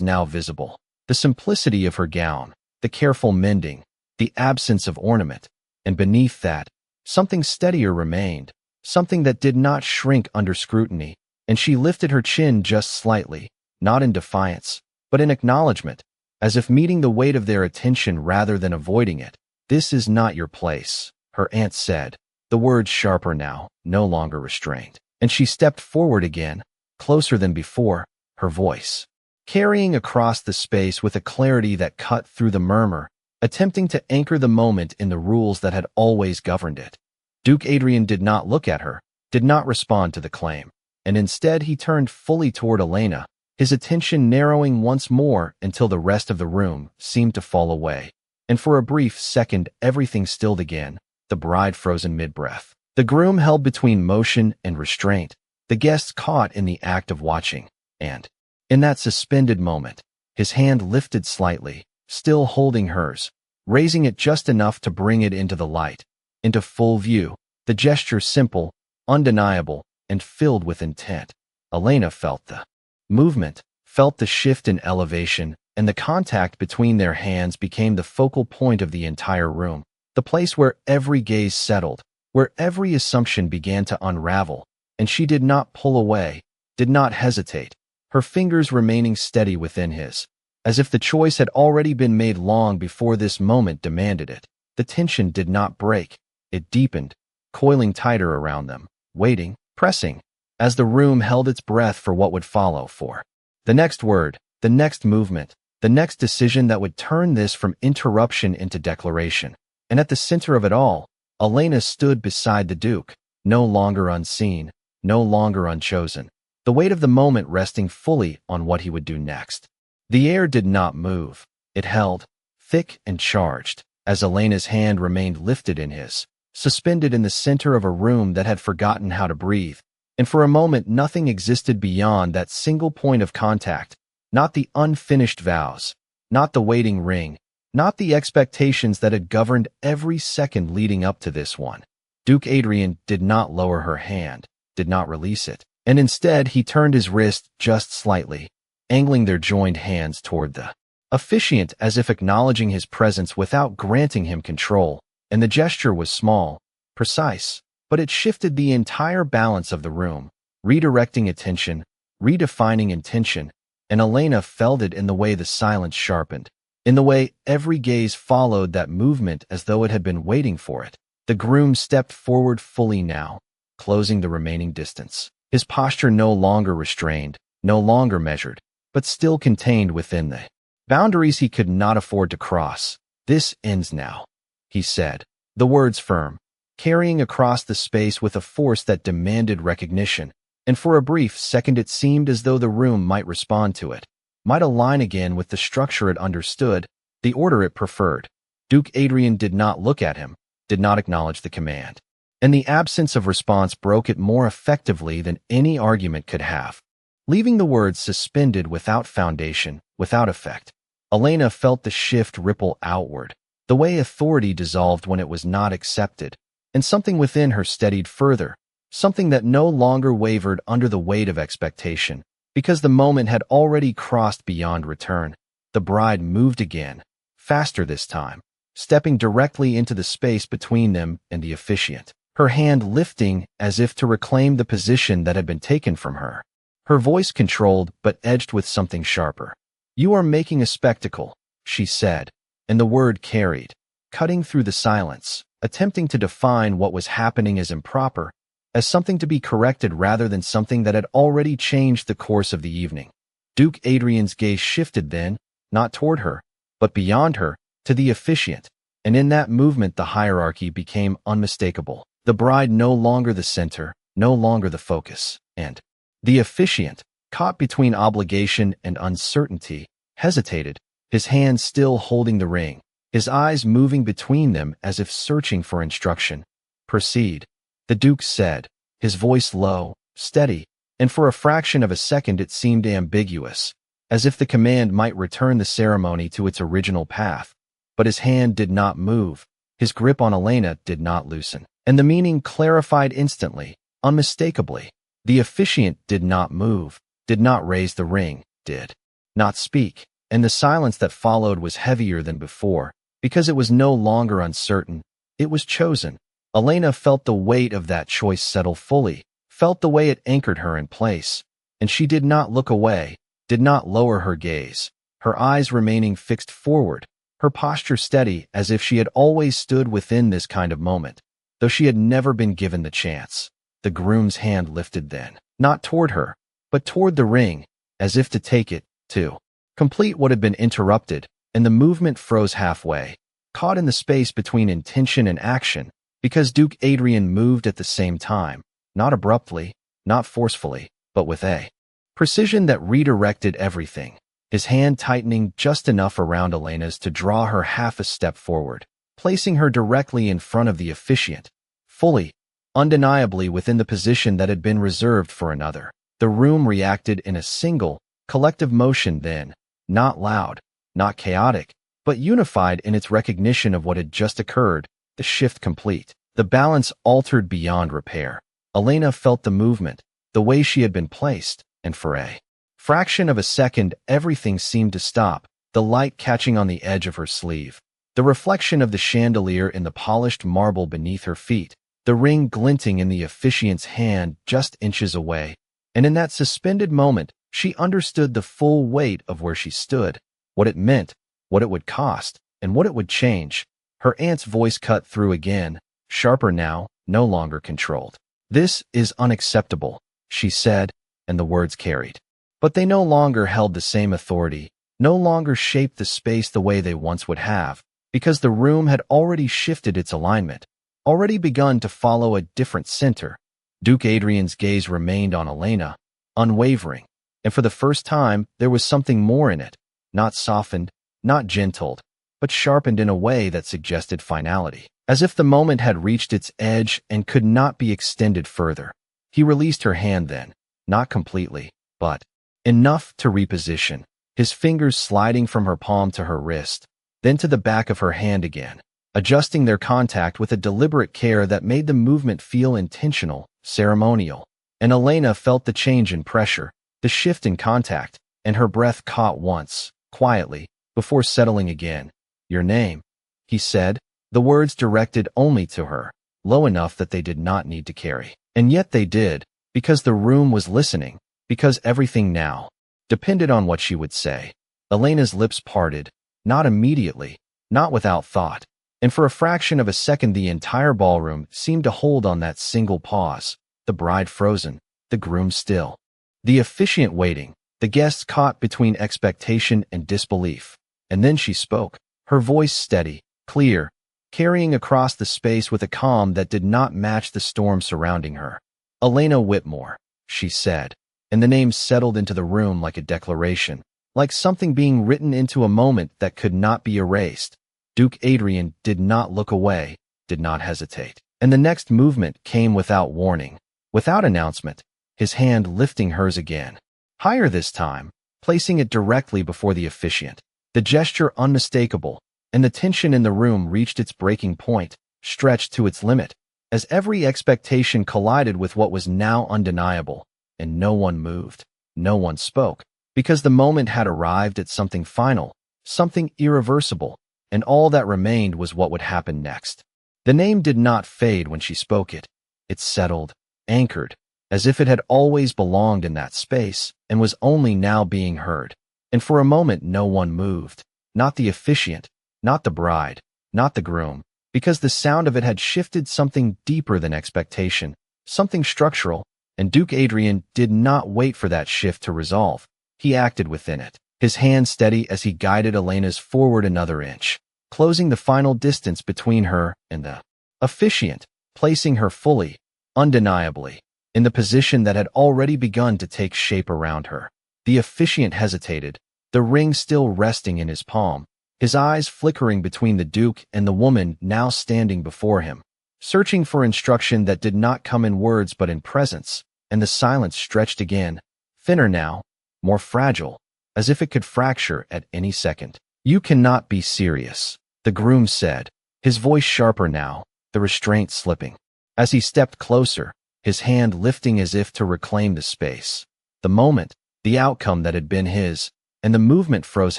now visible, the simplicity of her gown, the careful mending, the absence of ornament, and beneath that, something steadier remained, something that did not shrink under scrutiny, and she lifted her chin just slightly, not in defiance, but in acknowledgement, as if meeting the weight of their attention rather than avoiding it. "This is not your place," her aunt said, the words sharper now, no longer restrained. And she stepped forward again, closer than before, her voice carrying across the space with a clarity that cut through the murmur, attempting to anchor the moment in the rules that had always governed it. Duke Adrian did not look at her, did not respond to the claim, and instead he turned fully toward Elena, his attention narrowing once more until the rest of the room seemed to fall away. And for a brief second everything stilled again, the bride frozen mid-breath. The groom held between motion and restraint, the guests caught in the act of watching, and, in that suspended moment, his hand lifted slightly, still holding hers, raising it just enough to bring it into the light, into full view, the gesture simple, undeniable, and filled with intent. Elena felt the movement, felt the shift in elevation, and the contact between their hands became the focal point of the entire room, the place where every gaze settled, where every assumption began to unravel, and she did not pull away, did not hesitate, her fingers remaining steady within his, as if the choice had already been made long before this moment demanded it. The tension did not break, it deepened, coiling tighter around them, waiting, pressing, as the room held its breath for what would follow, for the next word, the next movement, the next decision that would turn this from interruption into declaration. And at the center of it all, Elena stood beside the Duke, no longer unseen, no longer unchosen, the weight of the moment resting fully on what he would do next. The air did not move. It held, thick and charged, as Elena's hand remained lifted in his, suspended in the center of a room that had forgotten how to breathe. And for a moment nothing existed beyond that single point of contact, not the unfinished vows, not the waiting ring, not the expectations that had governed every second leading up to this one. Duke Adrian did not lower her hand, did not release it, and instead he turned his wrist just slightly, angling their joined hands toward the officiant as if acknowledging his presence without granting him control, and the gesture was small, precise, but it shifted the entire balance of the room, redirecting attention, redefining intention, and Elena felt it in the way the silence sharpened, in the way every gaze followed that movement as though it had been waiting for it. The groom stepped forward fully now, closing the remaining distance, his posture no longer restrained, no longer measured, but still contained within the boundaries he could not afford to cross. "This ends now," he said, the words firm, carrying across the space with a force that demanded recognition, and for a brief second it seemed as though the room might respond to it, might align again with the structure it understood, the order it preferred. Duke Adrian did not look at him, did not acknowledge the command, and the absence of response broke it more effectively than any argument could have, leaving the words suspended without foundation, without effect. Elena felt the shift ripple outward, the way authority dissolved when it was not accepted, and something within her steadied further, something that no longer wavered under the weight of expectation, because the moment had already crossed beyond return. The bride moved again, faster this time, stepping directly into the space between them and the officiant, her hand lifting as if to reclaim the position that had been taken from her. Her voice controlled but edged with something sharper. "You are making a spectacle," she said, and the word carried, cutting through the silence, attempting to define what was happening as improper, as something to be corrected rather than something that had already changed the course of the evening. Duke Adrian's gaze shifted then, not toward her, but beyond her, to the officiant, and in that movement the hierarchy became unmistakable. The bride no longer the center, no longer the focus, and the officiant, caught between obligation and uncertainty, hesitated, his hand still holding the ring, his eyes moving between them as if searching for instruction. "Proceed," the Duke said, his voice low, steady, and for a fraction of a second it seemed ambiguous, as if the command might return the ceremony to its original path. But his hand did not move, his grip on Elena did not loosen, and the meaning clarified instantly, unmistakably. The officiant did not move, did not raise the ring, did not speak, and the silence that followed was heavier than before, because it was no longer uncertain, it was chosen. Elena felt the weight of that choice settle fully, felt the way it anchored her in place, and she did not look away, did not lower her gaze, her eyes remaining fixed forward, her posture steady as if she had always stood within this kind of moment, though she had never been given the chance. The groom's hand lifted then, not toward her, but toward the ring, as if to take it, to complete what had been interrupted, and the movement froze halfway, caught in the space between intention and action, because Duke Adrian moved at the same time, not abruptly, not forcefully, but with a precision that redirected everything, his hand tightening just enough around Elena's to draw her half a step forward, placing her directly in front of the officiant, fully, undeniably within the position that had been reserved for another. The room reacted in a single, collective motion then, not loud, not chaotic, but unified in its recognition of what had just occurred, the shift complete. The balance altered beyond repair. Elena felt the movement, the way she had been placed, and for a fraction of a second everything seemed to stop, the light catching on the edge of her sleeve, the reflection of the chandelier in the polished marble beneath her feet, the ring glinting in the officiant's hand just inches away, and in that suspended moment she understood the full weight of where she stood, what it meant, what it would cost, and what it would change. Her aunt's voice cut through again, sharper now, no longer controlled. "This is unacceptable," she said, and the words carried. But they no longer held the same authority, no longer shaped the space the way they once would have, because the room had already shifted its alignment, already begun to follow a different center. Duke Adrian's gaze remained on Elena, unwavering, and for the first time there was something more in it, not softened, not gentled, but sharpened in a way that suggested finality, as if the moment had reached its edge and could not be extended further. He released her hand then, not completely, but enough to reposition, his fingers sliding from her palm to her wrist, then to the back of her hand again, adjusting their contact with a deliberate care that made the movement feel intentional, ceremonial. And Elena felt the change in pressure, the shift in contact, and her breath caught once, quietly, before settling again. "Your name," he said, the words directed only to her, low enough that they did not need to carry. And yet they did, because the room was listening, because everything now depended on what she would say. Elena's lips parted, not immediately, not without thought, and for a fraction of a second the entire ballroom seemed to hold on that single pause, the bride frozen, the groom still, the officiant waiting, the guests caught between expectation and disbelief. And then she spoke, her voice steady, clear, carrying across the space with a calm that did not match the storm surrounding her. "Elena Whitmore," she said, and the name settled into the room like a declaration, like something being written into a moment that could not be erased. Duke Adrian did not look away, did not hesitate, and the next movement came without warning, without announcement, his hand lifting hers again, higher this time, placing it directly before the officiant. The gesture unmistakable, and the tension in the room reached its breaking point, stretched to its limit, as every expectation collided with what was now undeniable, and no one moved, no one spoke, because the moment had arrived at something final, something irreversible, and all that remained was what would happen next. The name did not fade when she spoke it. It settled, anchored, as if it had always belonged in that space, and was only now being heard. And for a moment no one moved, not the officiant, not the bride, not the groom, because the sound of it had shifted something deeper than expectation, something structural, and Duke Adrian did not wait for that shift to resolve. He acted within it, his hand steady as he guided Elena's forward another inch, closing the final distance between her and the officiant, placing her fully, undeniably, in the position that had already begun to take shape around her. The officiant hesitated, the ring still resting in his palm, his eyes flickering between the Duke and the woman now standing before him, searching for instruction that did not come in words but in presence, and the silence stretched again, thinner now, more fragile, as if it could fracture at any second. "You cannot be serious," the groom said, his voice sharper now, the restraint slipping. As he stepped closer, his hand lifting as if to reclaim the space, the moment, the outcome that had been his, and the movement froze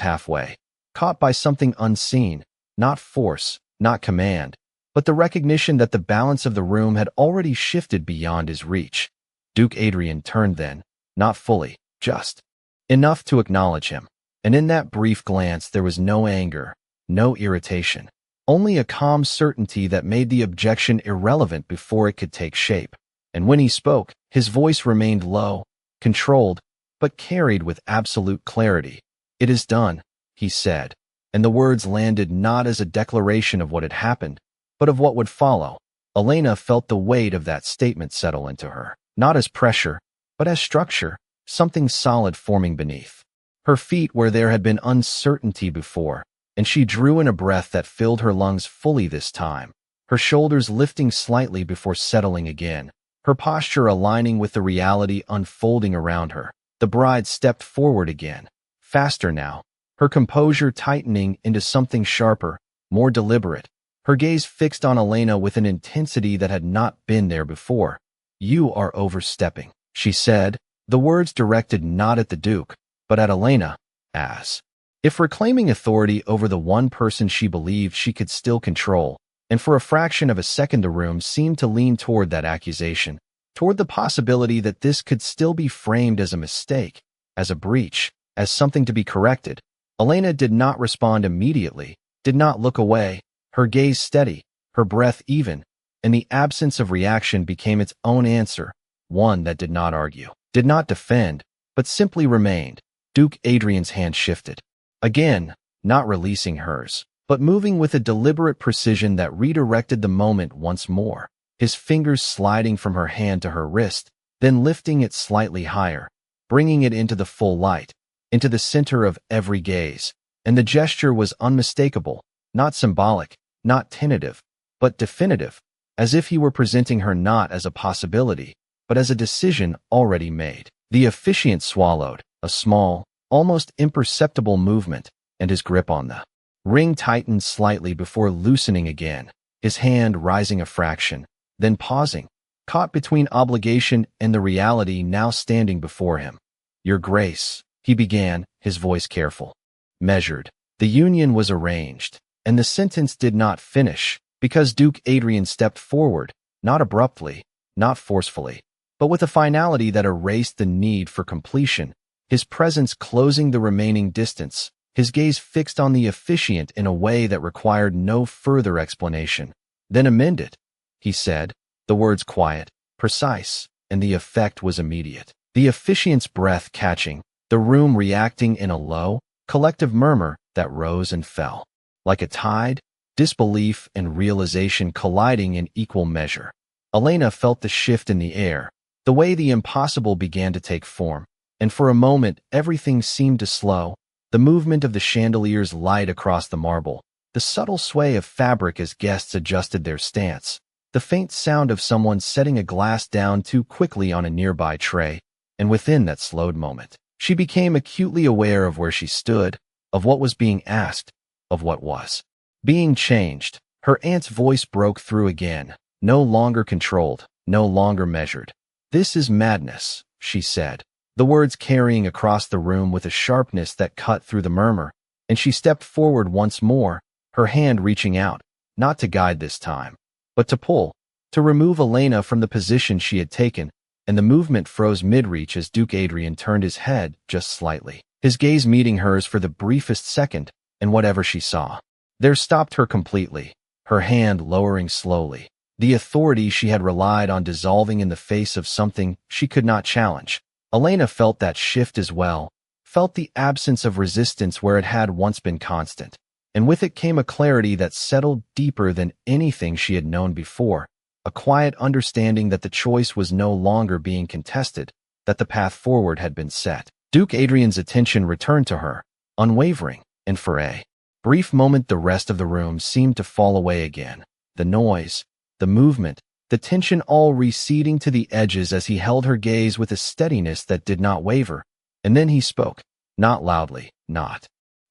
halfway, caught by something unseen, not force, not command, but the recognition that the balance of the room had already shifted beyond his reach. Duke Adrian turned then, not fully, just enough to acknowledge him, and in that brief glance there was no anger, no irritation, only a calm certainty that made the objection irrelevant before it could take shape. And when he spoke, his voice remained low, controlled, but carried with absolute clarity. "It is done," he said, and the words landed not as a declaration of what had happened, but of what would follow. Elena felt the weight of that statement settle into her, not as pressure, but as structure, something solid forming beneath her feet where there had been uncertainty before, and she drew in a breath that filled her lungs fully this time, her shoulders lifting slightly before settling again, her posture aligning with the reality unfolding around her. The bride stepped forward again, faster now, her composure tightening into something sharper, more deliberate, her gaze fixed on Elena with an intensity that had not been there before. "You are overstepping," she said, the words directed not at the Duke, but at Elena, as if reclaiming authority over the one person she believed she could still control, and for a fraction of a second the room seemed to lean toward that accusation, toward the possibility that this could still be framed as a mistake, as a breach, as something to be corrected. Elena did not respond immediately, did not look away, her gaze steady, her breath even, and the absence of reaction became its own answer, one that did not argue, did not defend, but simply remained. Duke Adrian's hand shifted. Again, not releasing hers, but moving with a deliberate precision that redirected the moment once more, his fingers sliding from her hand to her wrist, then lifting it slightly higher, bringing it into the full light, into the center of every gaze, and the gesture was unmistakable, not symbolic, not tentative, but definitive, as if he were presenting her not as a possibility, but as a decision already made. The officiant swallowed, a small, almost imperceptible movement, and his grip on the ring tightened slightly before loosening again, his hand rising a fraction, then pausing, caught between obligation and the reality now standing before him. "Your Grace," he began, his voice careful, measured. The union was arranged, and the sentence did not finish, because Duke Adrian stepped forward, not abruptly, not forcefully, but with a finality that erased the need for completion, his presence closing the remaining distance, his gaze fixed on the officiant in a way that required no further explanation. "Then amend it," he said, the words quiet, precise, and the effect was immediate. The officiant's breath catching, the room reacting in a low, collective murmur that rose and fell. Like a tide, disbelief and realization colliding in equal measure. Elena felt the shift in the air, the way the impossible began to take form, and for a moment everything seemed to slow, the movement of the chandelier's light across the marble, the subtle sway of fabric as guests adjusted their stance, the faint sound of someone setting a glass down too quickly on a nearby tray, and within that slowed moment, she became acutely aware of where she stood, of what was being asked, of what was being changed. Her aunt's voice broke through again, no longer controlled, no longer measured. "This is madness," she said, the words carrying across the room with a sharpness that cut through the murmur, and she stepped forward once more, her hand reaching out, not to guide this time, but to pull, to remove Elena from the position she had taken, and the movement froze mid-reach as Duke Adrian turned his head just slightly, his gaze meeting hers for the briefest second, and whatever she saw There stopped her completely, her hand lowering slowly. The authority she had relied on dissolving in the face of something she could not challenge. Elena felt that shift as well, felt the absence of resistance where it had once been constant. And with it came a clarity that settled deeper than anything she had known before, a quiet understanding that the choice was no longer being contested, that the path forward had been set. Duke Adrian's attention returned to her, unwavering, and for a brief moment the rest of the room seemed to fall away again. The noise, the movement, the tension all receding to the edges as he held her gaze with a steadiness that did not waver. And then he spoke, not loudly, not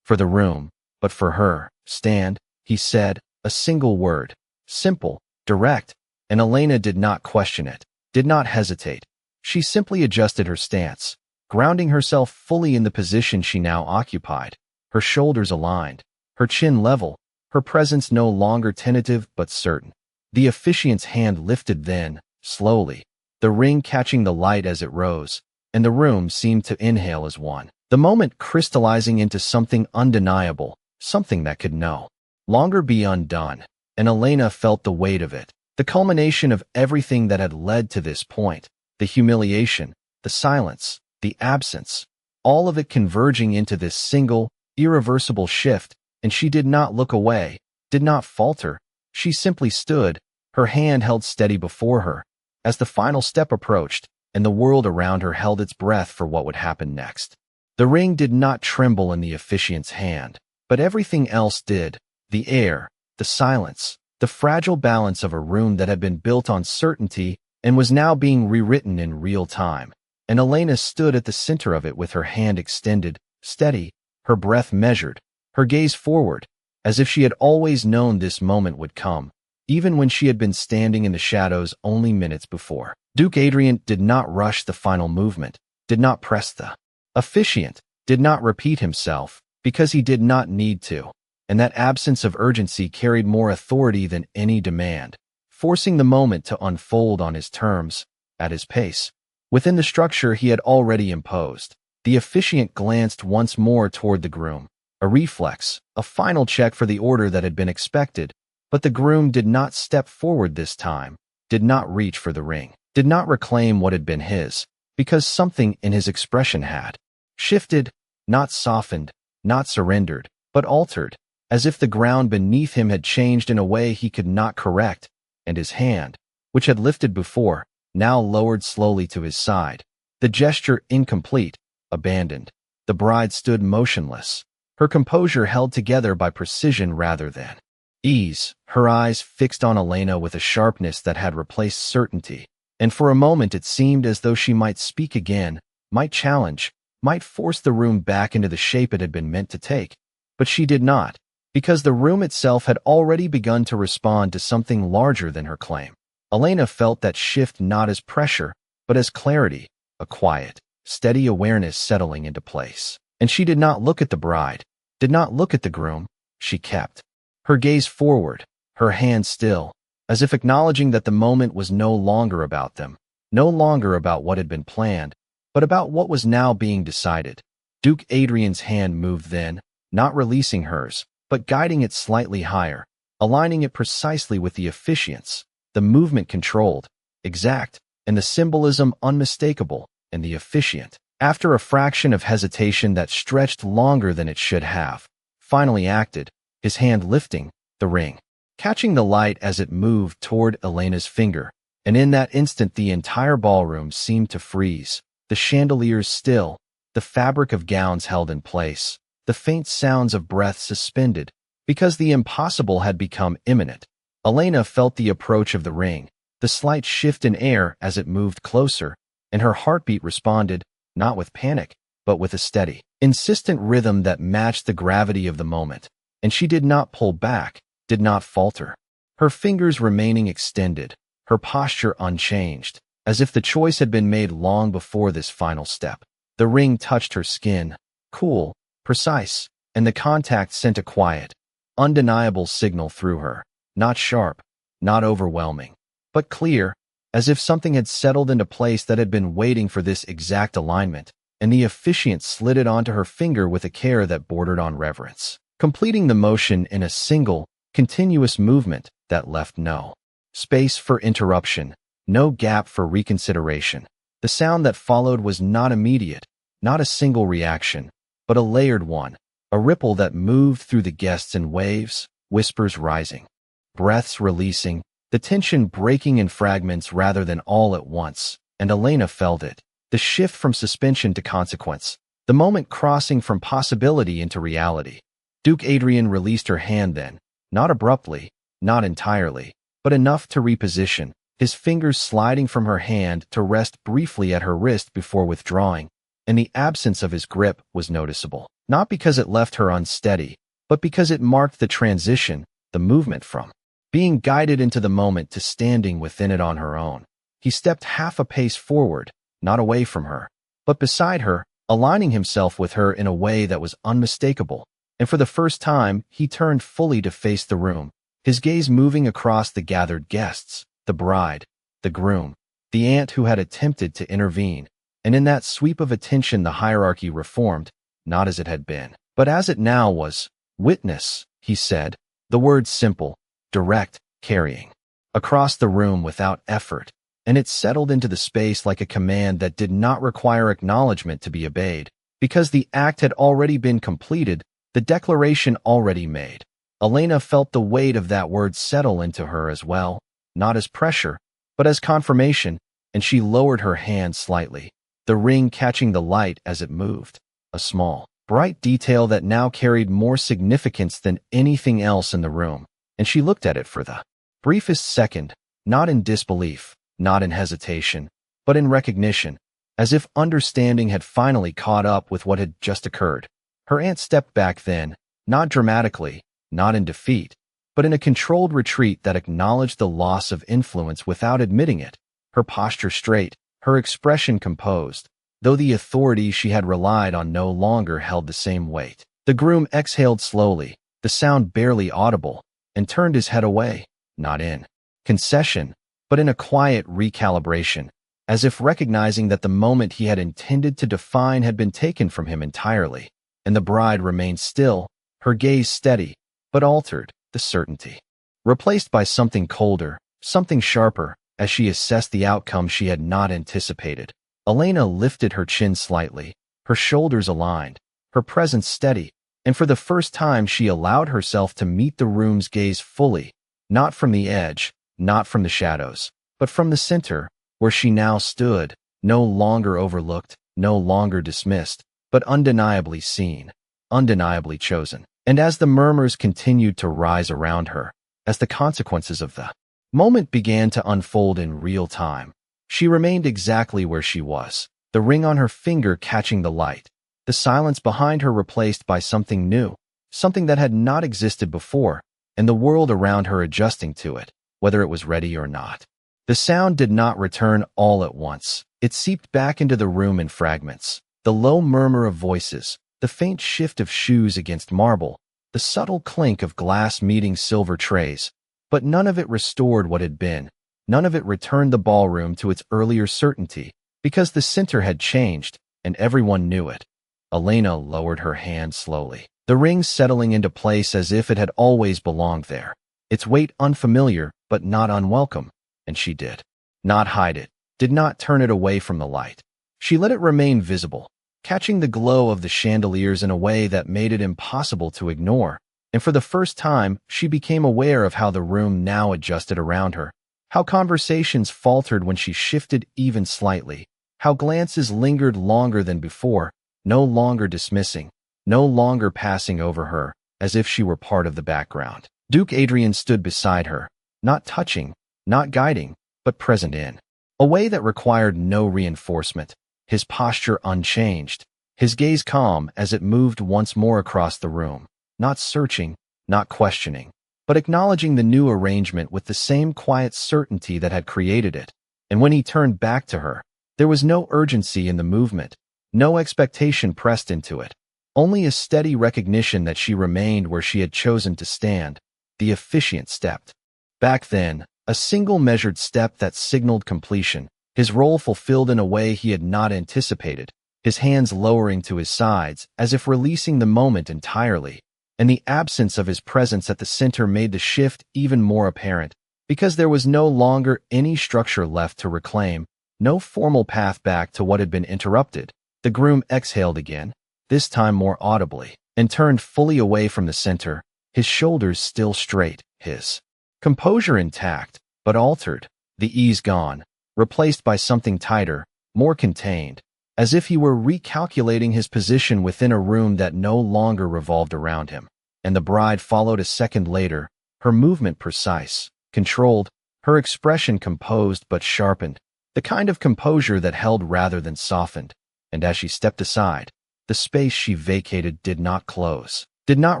for the room, but for her. "Stand," he said, a single word, simple, direct, and Elena did not question it, did not hesitate. She simply adjusted her stance, grounding herself fully in the position she now occupied, her shoulders aligned, her chin level, her presence no longer tentative but certain. The officiant's hand lifted then, slowly, the ring catching the light as it rose, and the room seemed to inhale as one, the moment crystallizing into something undeniable, something that could no longer be undone. And Elena felt the weight of it, the culmination of everything that had led to this point, the humiliation, the silence, the absence, all of it converging into this single, irreversible shift, and she did not look away, did not falter. She simply stood, her hand held steady before her, as the final step approached, and the world around her held its breath for what would happen next. The ring did not tremble in the officiant's hand, but everything else did, the air, the silence, the fragile balance of a room that had been built on certainty and was now being rewritten in real time. And Elena stood at the center of it with her hand extended, steady, her breath measured, her gaze forward, as if she had always known this moment would come, even when she had been standing in the shadows only minutes before. Duke Adrian did not rush the final movement, did not press the officiant, did not repeat himself, because he did not need to, and that absence of urgency carried more authority than any demand, forcing the moment to unfold on his terms, at his pace, within the structure he had already imposed. The officiant glanced once more toward the groom, a reflex, a final check for the order that had been expected, but the groom did not step forward this time, did not reach for the ring, did not reclaim what had been his, because something in his expression had shifted, not softened, not surrendered, but altered, as if the ground beneath him had changed in a way he could not correct, and his hand, which had lifted before, now lowered slowly to his side, the gesture incomplete, abandoned. The bride stood motionless, her composure held together by precision rather than ease, her eyes fixed on Elena with a sharpness that had replaced certainty, and for a moment it seemed as though she might speak again, might challenge, might force the room back into the shape it had been meant to take. But she did not, because the room itself had already begun to respond to something larger than her claim. Elena felt that shift not as pressure, but as clarity, a quiet, steady awareness settling into place. And she did not look at the bride, did not look at the groom. She kept her gaze forward, her hand still, as if acknowledging that the moment was no longer about them, no longer about what had been planned, but about what was now being decided. Duke Adrian's hand moved then, not releasing hers, but guiding it slightly higher, aligning it precisely with the officiant's, the movement controlled, exact, and the symbolism unmistakable, and the officiant, after a fraction of hesitation that stretched longer than it should have, finally acted, his hand lifting, the ring, catching the light as it moved toward Elena's finger, and in that instant the entire ballroom seemed to freeze, the chandeliers still, the fabric of gowns held in place, the faint sounds of breath suspended, because the impossible had become imminent. Elena felt the approach of the ring, the slight shift in air as it moved closer, and her heartbeat responded, not with panic, but with a steady, insistent rhythm that matched the gravity of the moment. And she did not pull back, did not falter, her fingers remaining extended, her posture unchanged, as if the choice had been made long before this final step. The ring touched her skin, cool, precise, and the contact sent a quiet, undeniable signal through her, not sharp, not overwhelming, but clear, as if something had settled into place that had been waiting for this exact alignment, and the officiant slid it onto her finger with a care that bordered on reverence. completing the motion in a single, continuous movement that left no space for interruption, no gap for reconsideration. The sound that followed was not immediate, not a single reaction, but a layered one, a ripple that moved through the guests in waves, whispers rising, breaths releasing, the tension breaking in fragments rather than all at once, and Elena felt it, the shift from suspension to consequence, the moment crossing from possibility into reality. Duke Adrian released her hand then, not abruptly, not entirely, but enough to reposition, his fingers sliding from her hand to rest briefly at her wrist before withdrawing, and the absence of his grip was noticeable, not because it left her unsteady, but because it marked the transition, the movement from being guided into the moment to standing within it on her own. He stepped half a pace forward, not away from her, but beside her, aligning himself with her in a way that was unmistakable, and for the first time, he turned fully to face the room, his gaze moving across the gathered guests, the bride, the groom, the aunt who had attempted to intervene, and in that sweep of attention the hierarchy reformed, not as it had been, but as it now was. Witness, he said, the words simple, direct, carrying across the room without effort, and it settled into the space like a command that did not require acknowledgement to be obeyed, because the act had already been completed, the declaration already made. Elena felt the weight of that word settle into her as well, not as pressure, but as confirmation, and she lowered her hand slightly, the ring catching the light as it moved, a small, bright detail that now carried more significance than anything else in the room, and she looked at it for the briefest second, not in disbelief, not in hesitation, but in recognition, as if understanding had finally caught up with what had just occurred. Her aunt stepped back then, not dramatically, not in defeat, but in a controlled retreat that acknowledged the loss of influence without admitting it, her posture straight, her expression composed, though the authority she had relied on no longer held the same weight. The groom exhaled slowly, the sound barely audible, and turned his head away, not in concession, but in a quiet recalibration, as if recognizing that the moment he had intended to define had been taken from him entirely, and the bride remained still, her gaze steady, but altered, the certainty replaced by something colder, something sharper, as she assessed the outcome she had not anticipated. Elena lifted her chin slightly, her shoulders aligned, her presence steady, and for the first time she allowed herself to meet the room's gaze fully, not from the edge, not from the shadows, but from the center, where she now stood, no longer overlooked, no longer dismissed, but undeniably seen, undeniably chosen. And as the murmurs continued to rise around her, as the consequences of the moment began to unfold in real time, she remained exactly where she was, the ring on her finger catching the light, the silence behind her replaced by something new, something that had not existed before, and the world around her adjusting to it, whether it was ready or not. The sound did not return all at once. It seeped back into the room in fragments, the low murmur of voices, the faint shift of shoes against marble, the subtle clink of glass meeting silver trays, but none of it restored what had been. None of it returned the ballroom to its earlier certainty, because the center had changed, and everyone knew it. Elena lowered her hand slowly, the ring settling into place as if it had always belonged there, its weight unfamiliar but not unwelcome, and she did not hide it, did not turn it away from the light. She let it remain visible, catching the glow of the chandeliers in a way that made it impossible to ignore, and for the first time she became aware of how the room now adjusted around her, how conversations faltered when she shifted even slightly, how glances lingered longer than before, no longer dismissing, no longer passing over her, as if she were part of the background. Duke Adrian stood beside her, not touching, not guiding, but present in a way that required no reinforcement, his posture unchanged, his gaze calm as it moved once more across the room, not searching, not questioning, but acknowledging the new arrangement with the same quiet certainty that had created it. And when he turned back to her, there was no urgency in the movement, no expectation pressed into it, only a steady recognition that she remained where she had chosen to stand. The officiant stepped back then, a single measured step that signaled completion, his role fulfilled in a way he had not anticipated, his hands lowering to his sides as if releasing the moment entirely, and the absence of his presence at the center made the shift even more apparent, because there was no longer any structure left to reclaim, no formal path back to what had been interrupted. The groom exhaled again, this time more audibly, and turned fully away from the center, his shoulders still straight, his composure intact, but altered, the ease gone, replaced by something tighter, more contained, as if he were recalculating his position within a room that no longer revolved around him. And the bride followed a second later, her movement precise, controlled, her expression composed but sharpened, the kind of composure that held rather than softened. And as she stepped aside, the space she vacated did not close, did not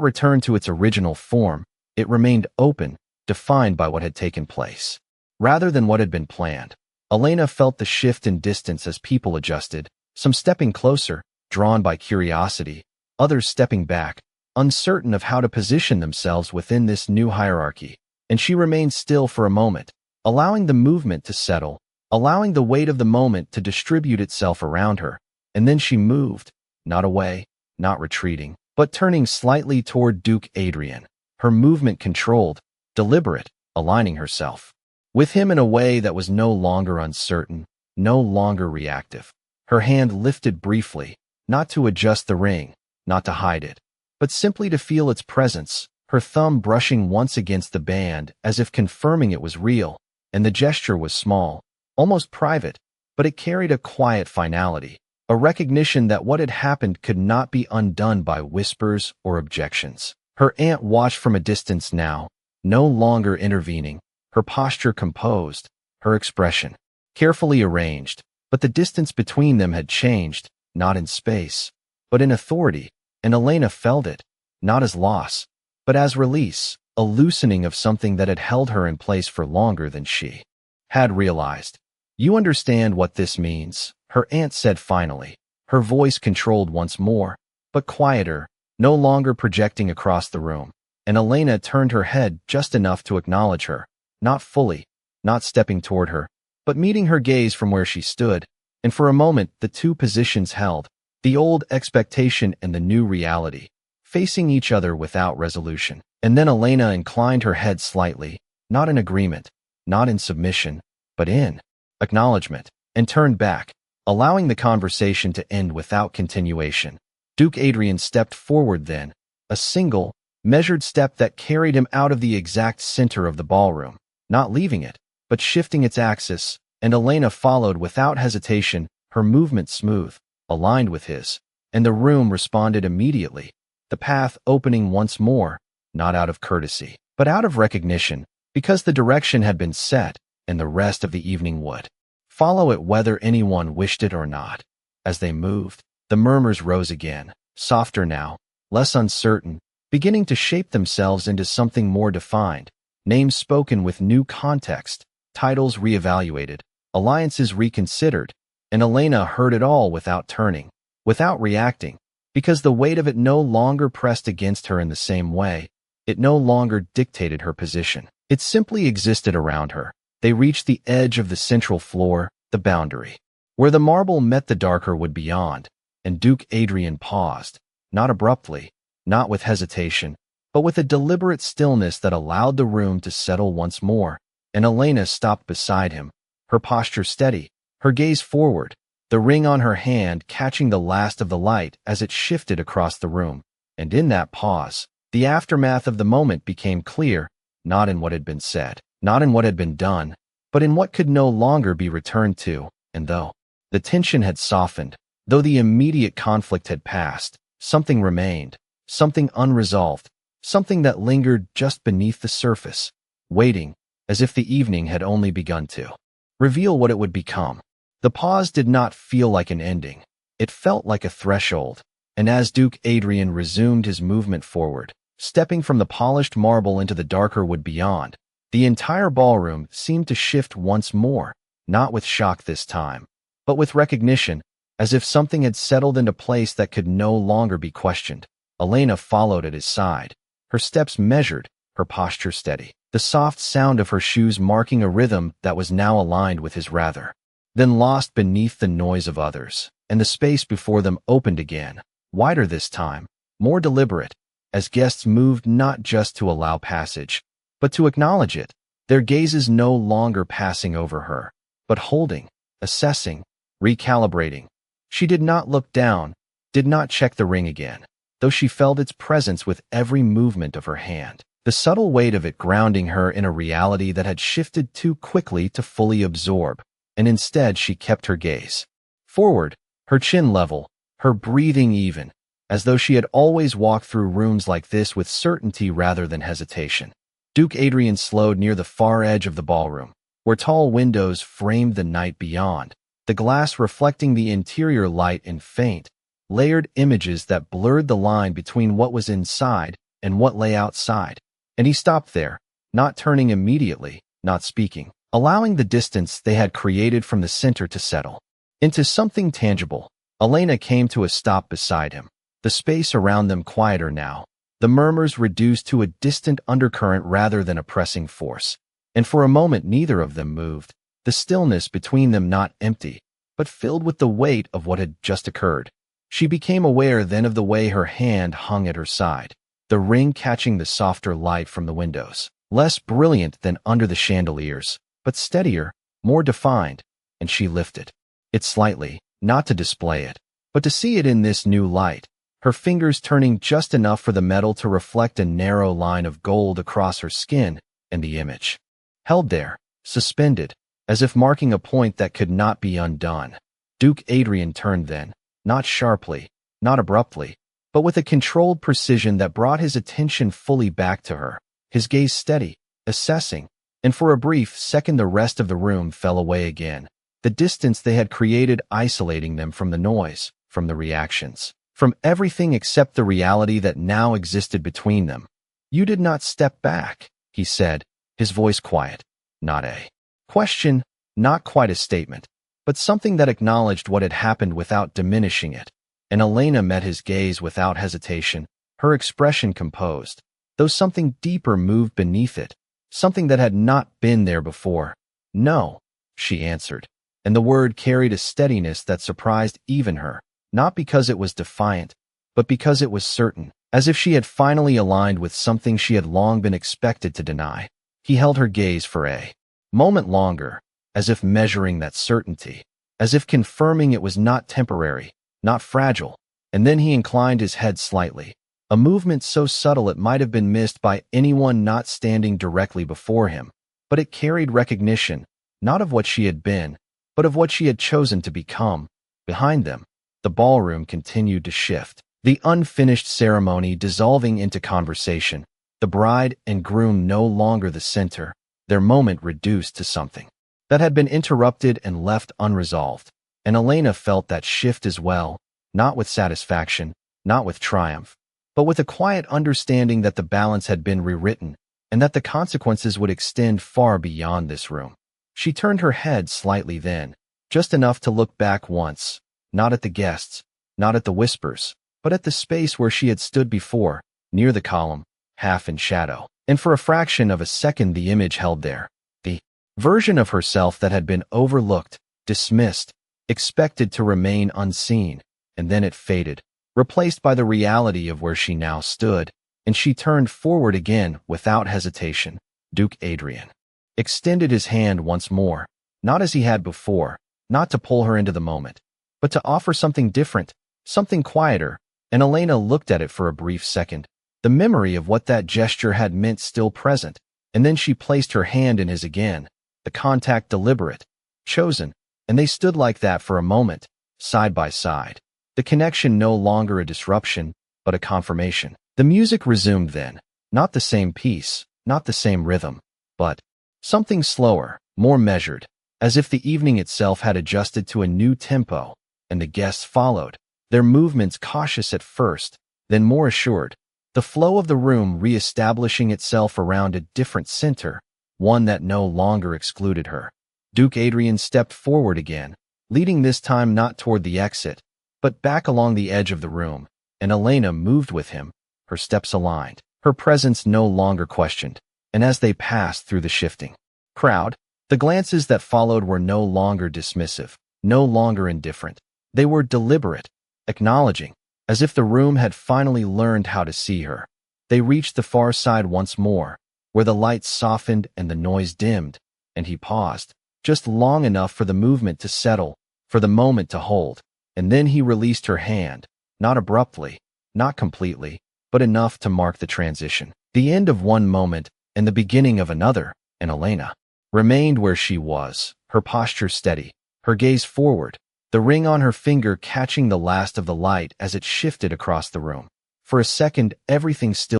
return to its original form. It remained open, defined by what had taken place, rather than what had been planned. Elena felt the shift in distance as people adjusted, some stepping closer, drawn by curiosity, others stepping back, uncertain of how to position themselves within this new hierarchy. And she remained still for a moment, allowing the movement to settle, allowing the weight of the moment to distribute itself around her. And then she moved, not away, not retreating, but turning slightly toward Duke Adrian, her movement controlled, deliberate, aligning herself with him in a way that was no longer uncertain, no longer reactive. Her hand lifted briefly, not to adjust the ring, not to hide it, but simply to feel its presence, her thumb brushing once against the band as if confirming it was real. And the gesture was small, almost private, but it carried a quiet finality, a recognition that what had happened could not be undone by whispers or objections. Her aunt watched from a distance now, no longer intervening, her posture composed, her expression carefully arranged. But the distance between them had changed, not in space, but in authority, and Elena felt it, not as loss, but as release, a loosening of something that had held her in place for longer than she had realized. "You understand what this means," her aunt said finally, her voice controlled once more, but quieter, no longer projecting across the room. And Elena turned her head just enough to acknowledge her, not fully, not stepping toward her, but meeting her gaze from where she stood. And for a moment the two positions held, the old expectation and the new reality, facing each other without resolution. And then Elena inclined her head slightly, not in agreement, not in submission, but in acknowledgement, and turned back, allowing the conversation to end without continuation. Duke Adrian stepped forward then, a single, measured step that carried him out of the exact center of the ballroom, not leaving it, but shifting its axis, and Elena followed without hesitation, her movement smooth, aligned with his, and the room responded immediately, the path opening once more, not out of courtesy, but out of recognition, because the direction had been set, and the rest of the evening would follow it whether anyone wished it or not. As they moved, the murmurs rose again, softer now, less uncertain, beginning to shape themselves into something more defined, names spoken with new context, titles reevaluated, alliances reconsidered, and Elena heard it all without turning, without reacting, because the weight of it no longer pressed against her in the same way. It no longer dictated her position. It simply existed around her. They reached the edge of the central floor, the boundary, where the marble met the darker wood beyond, and Duke Adrian paused, not abruptly, not with hesitation, but with a deliberate stillness that allowed the room to settle once more. And Elena stopped beside him, her posture steady, her gaze forward, the ring on her hand catching the last of the light as it shifted across the room. And in that pause, the aftermath of the moment became clear, not in what had been said, not in what had been done, but in what could no longer be returned to. And though the tension had softened, though the immediate conflict had passed, something remained, something unresolved, something that lingered just beneath the surface, waiting, as if the evening had only begun to reveal what it would become. The pause did not feel like an ending. It felt like a threshold, and as Duke Adrian resumed his movement forward, stepping from the polished marble into the darker wood beyond, the entire ballroom seemed to shift once more, not with shock this time, but with recognition, as if something had settled into place that could no longer be questioned. Elena followed at his side, her steps measured, her posture steady, the soft sound of her shoes marking a rhythm that was now aligned with his rather then lost beneath the noise of others. And the space before them opened again, wider this time, more deliberate, as guests moved not just to allow passage, but to acknowledge it, their gazes no longer passing over her, but holding, assessing, recalibrating. She did not look down, did not check the ring again, though she felt its presence with every movement of her hand, the subtle weight of it grounding her in a reality that had shifted too quickly to fully absorb, and instead she kept her gaze forward, her chin level, her breathing even, as though she had always walked through rooms like this with certainty rather than hesitation. Duke Adrian slowed near the far edge of the ballroom, where tall windows framed the night beyond, the glass reflecting the interior light in faint, layered images that blurred the line between what was inside and what lay outside. And he stopped there, not turning immediately, not speaking, allowing the distance they had created from the center to settle into something tangible. Elena came to a stop beside him, the space around them quieter now, the murmurs reduced to a distant undercurrent rather than a pressing force. And for a moment neither of them moved, the stillness between them not empty, but filled with the weight of what had just occurred. She became aware then of the way her hand hung at her side, the ring catching the softer light from the windows, less brilliant than under the chandeliers, but steadier, more defined, and she lifted it slightly, not to display it, but to see it in this new light, her fingers turning just enough for the metal to reflect a narrow line of gold across her skin, and the image held there, suspended, as if marking a point that could not be undone. Duke Adrian turned then, not sharply, not abruptly, but with a controlled precision that brought his attention fully back to her, his gaze steady, assessing, and for a brief second the rest of the room fell away again, the distance they had created isolating them from the noise, from the reactions, from everything except the reality that now existed between them. "You did not step back," he said, his voice quiet, not a question, not quite a statement, but something that acknowledged what had happened without diminishing it. And Elena met his gaze without hesitation, her expression composed, though something deeper moved beneath it, something that had not been there before. "No," she answered, and the word carried a steadiness that surprised even her, not because it was defiant, but because it was certain, as if she had finally aligned with something she had long been expected to deny. He held her gaze for a moment longer, as if measuring that certainty, as if confirming it was not temporary, not fragile, and then he inclined his head slightly, a movement so subtle it might have been missed by anyone not standing directly before him, but it carried recognition, not of what she had been, but of what she had chosen to become. Behind them, the ballroom continued to shift, the unfinished ceremony dissolving into conversation, the bride and groom no longer the center, their moment reduced to something that had been interrupted and left unresolved. And Elena felt that shift as well, not with satisfaction, not with triumph, but with a quiet understanding that the balance had been rewritten and that the consequences would extend far beyond this room. She turned her head slightly then, just enough to look back once, not at the guests, not at the whispers, but at the space where she had stood before, near the column, half in shadow. And for a fraction of a second the image held there, the version of herself that had been overlooked, dismissed, expected to remain unseen, and then it faded, replaced by the reality of where she now stood, and she turned forward again without hesitation. Duke Adrian extended his hand once more, not as he had before, not to pull her into the moment, but to offer something different, something quieter, and Elena looked at it for a brief second, the memory of what that gesture had meant still present, and then she placed her hand in his again, the contact deliberate, chosen, and they stood like that for a moment, side by side. The connection no longer a disruption, but a confirmation. The music resumed then, not the same piece, not the same rhythm, but something slower, more measured, as if the evening itself had adjusted to a new tempo, and the guests followed, their movements cautious at first, then more assured, the flow of the room re-establishing itself around a different center, one that no longer excluded her. Duke Adrian stepped forward again, leading this time not toward the exit, but back along the edge of the room, and Elena moved with him, her steps aligned, her presence no longer questioned, and as they passed through the shifting crowd, the glances that followed were no longer dismissive, no longer indifferent. They were deliberate, acknowledging, as if the room had finally learned how to see her. They reached the far side once more, where the lights softened and the noise dimmed, and he paused, just long enough for the movement to settle, for the moment to hold, and then he released her hand, not abruptly, not completely, but enough to mark the transition. The end of one moment and the beginning of another, and Elena remained where she was, her posture steady, her gaze forward, the ring on her finger catching the last of the light as it shifted across the room. For a second, everything still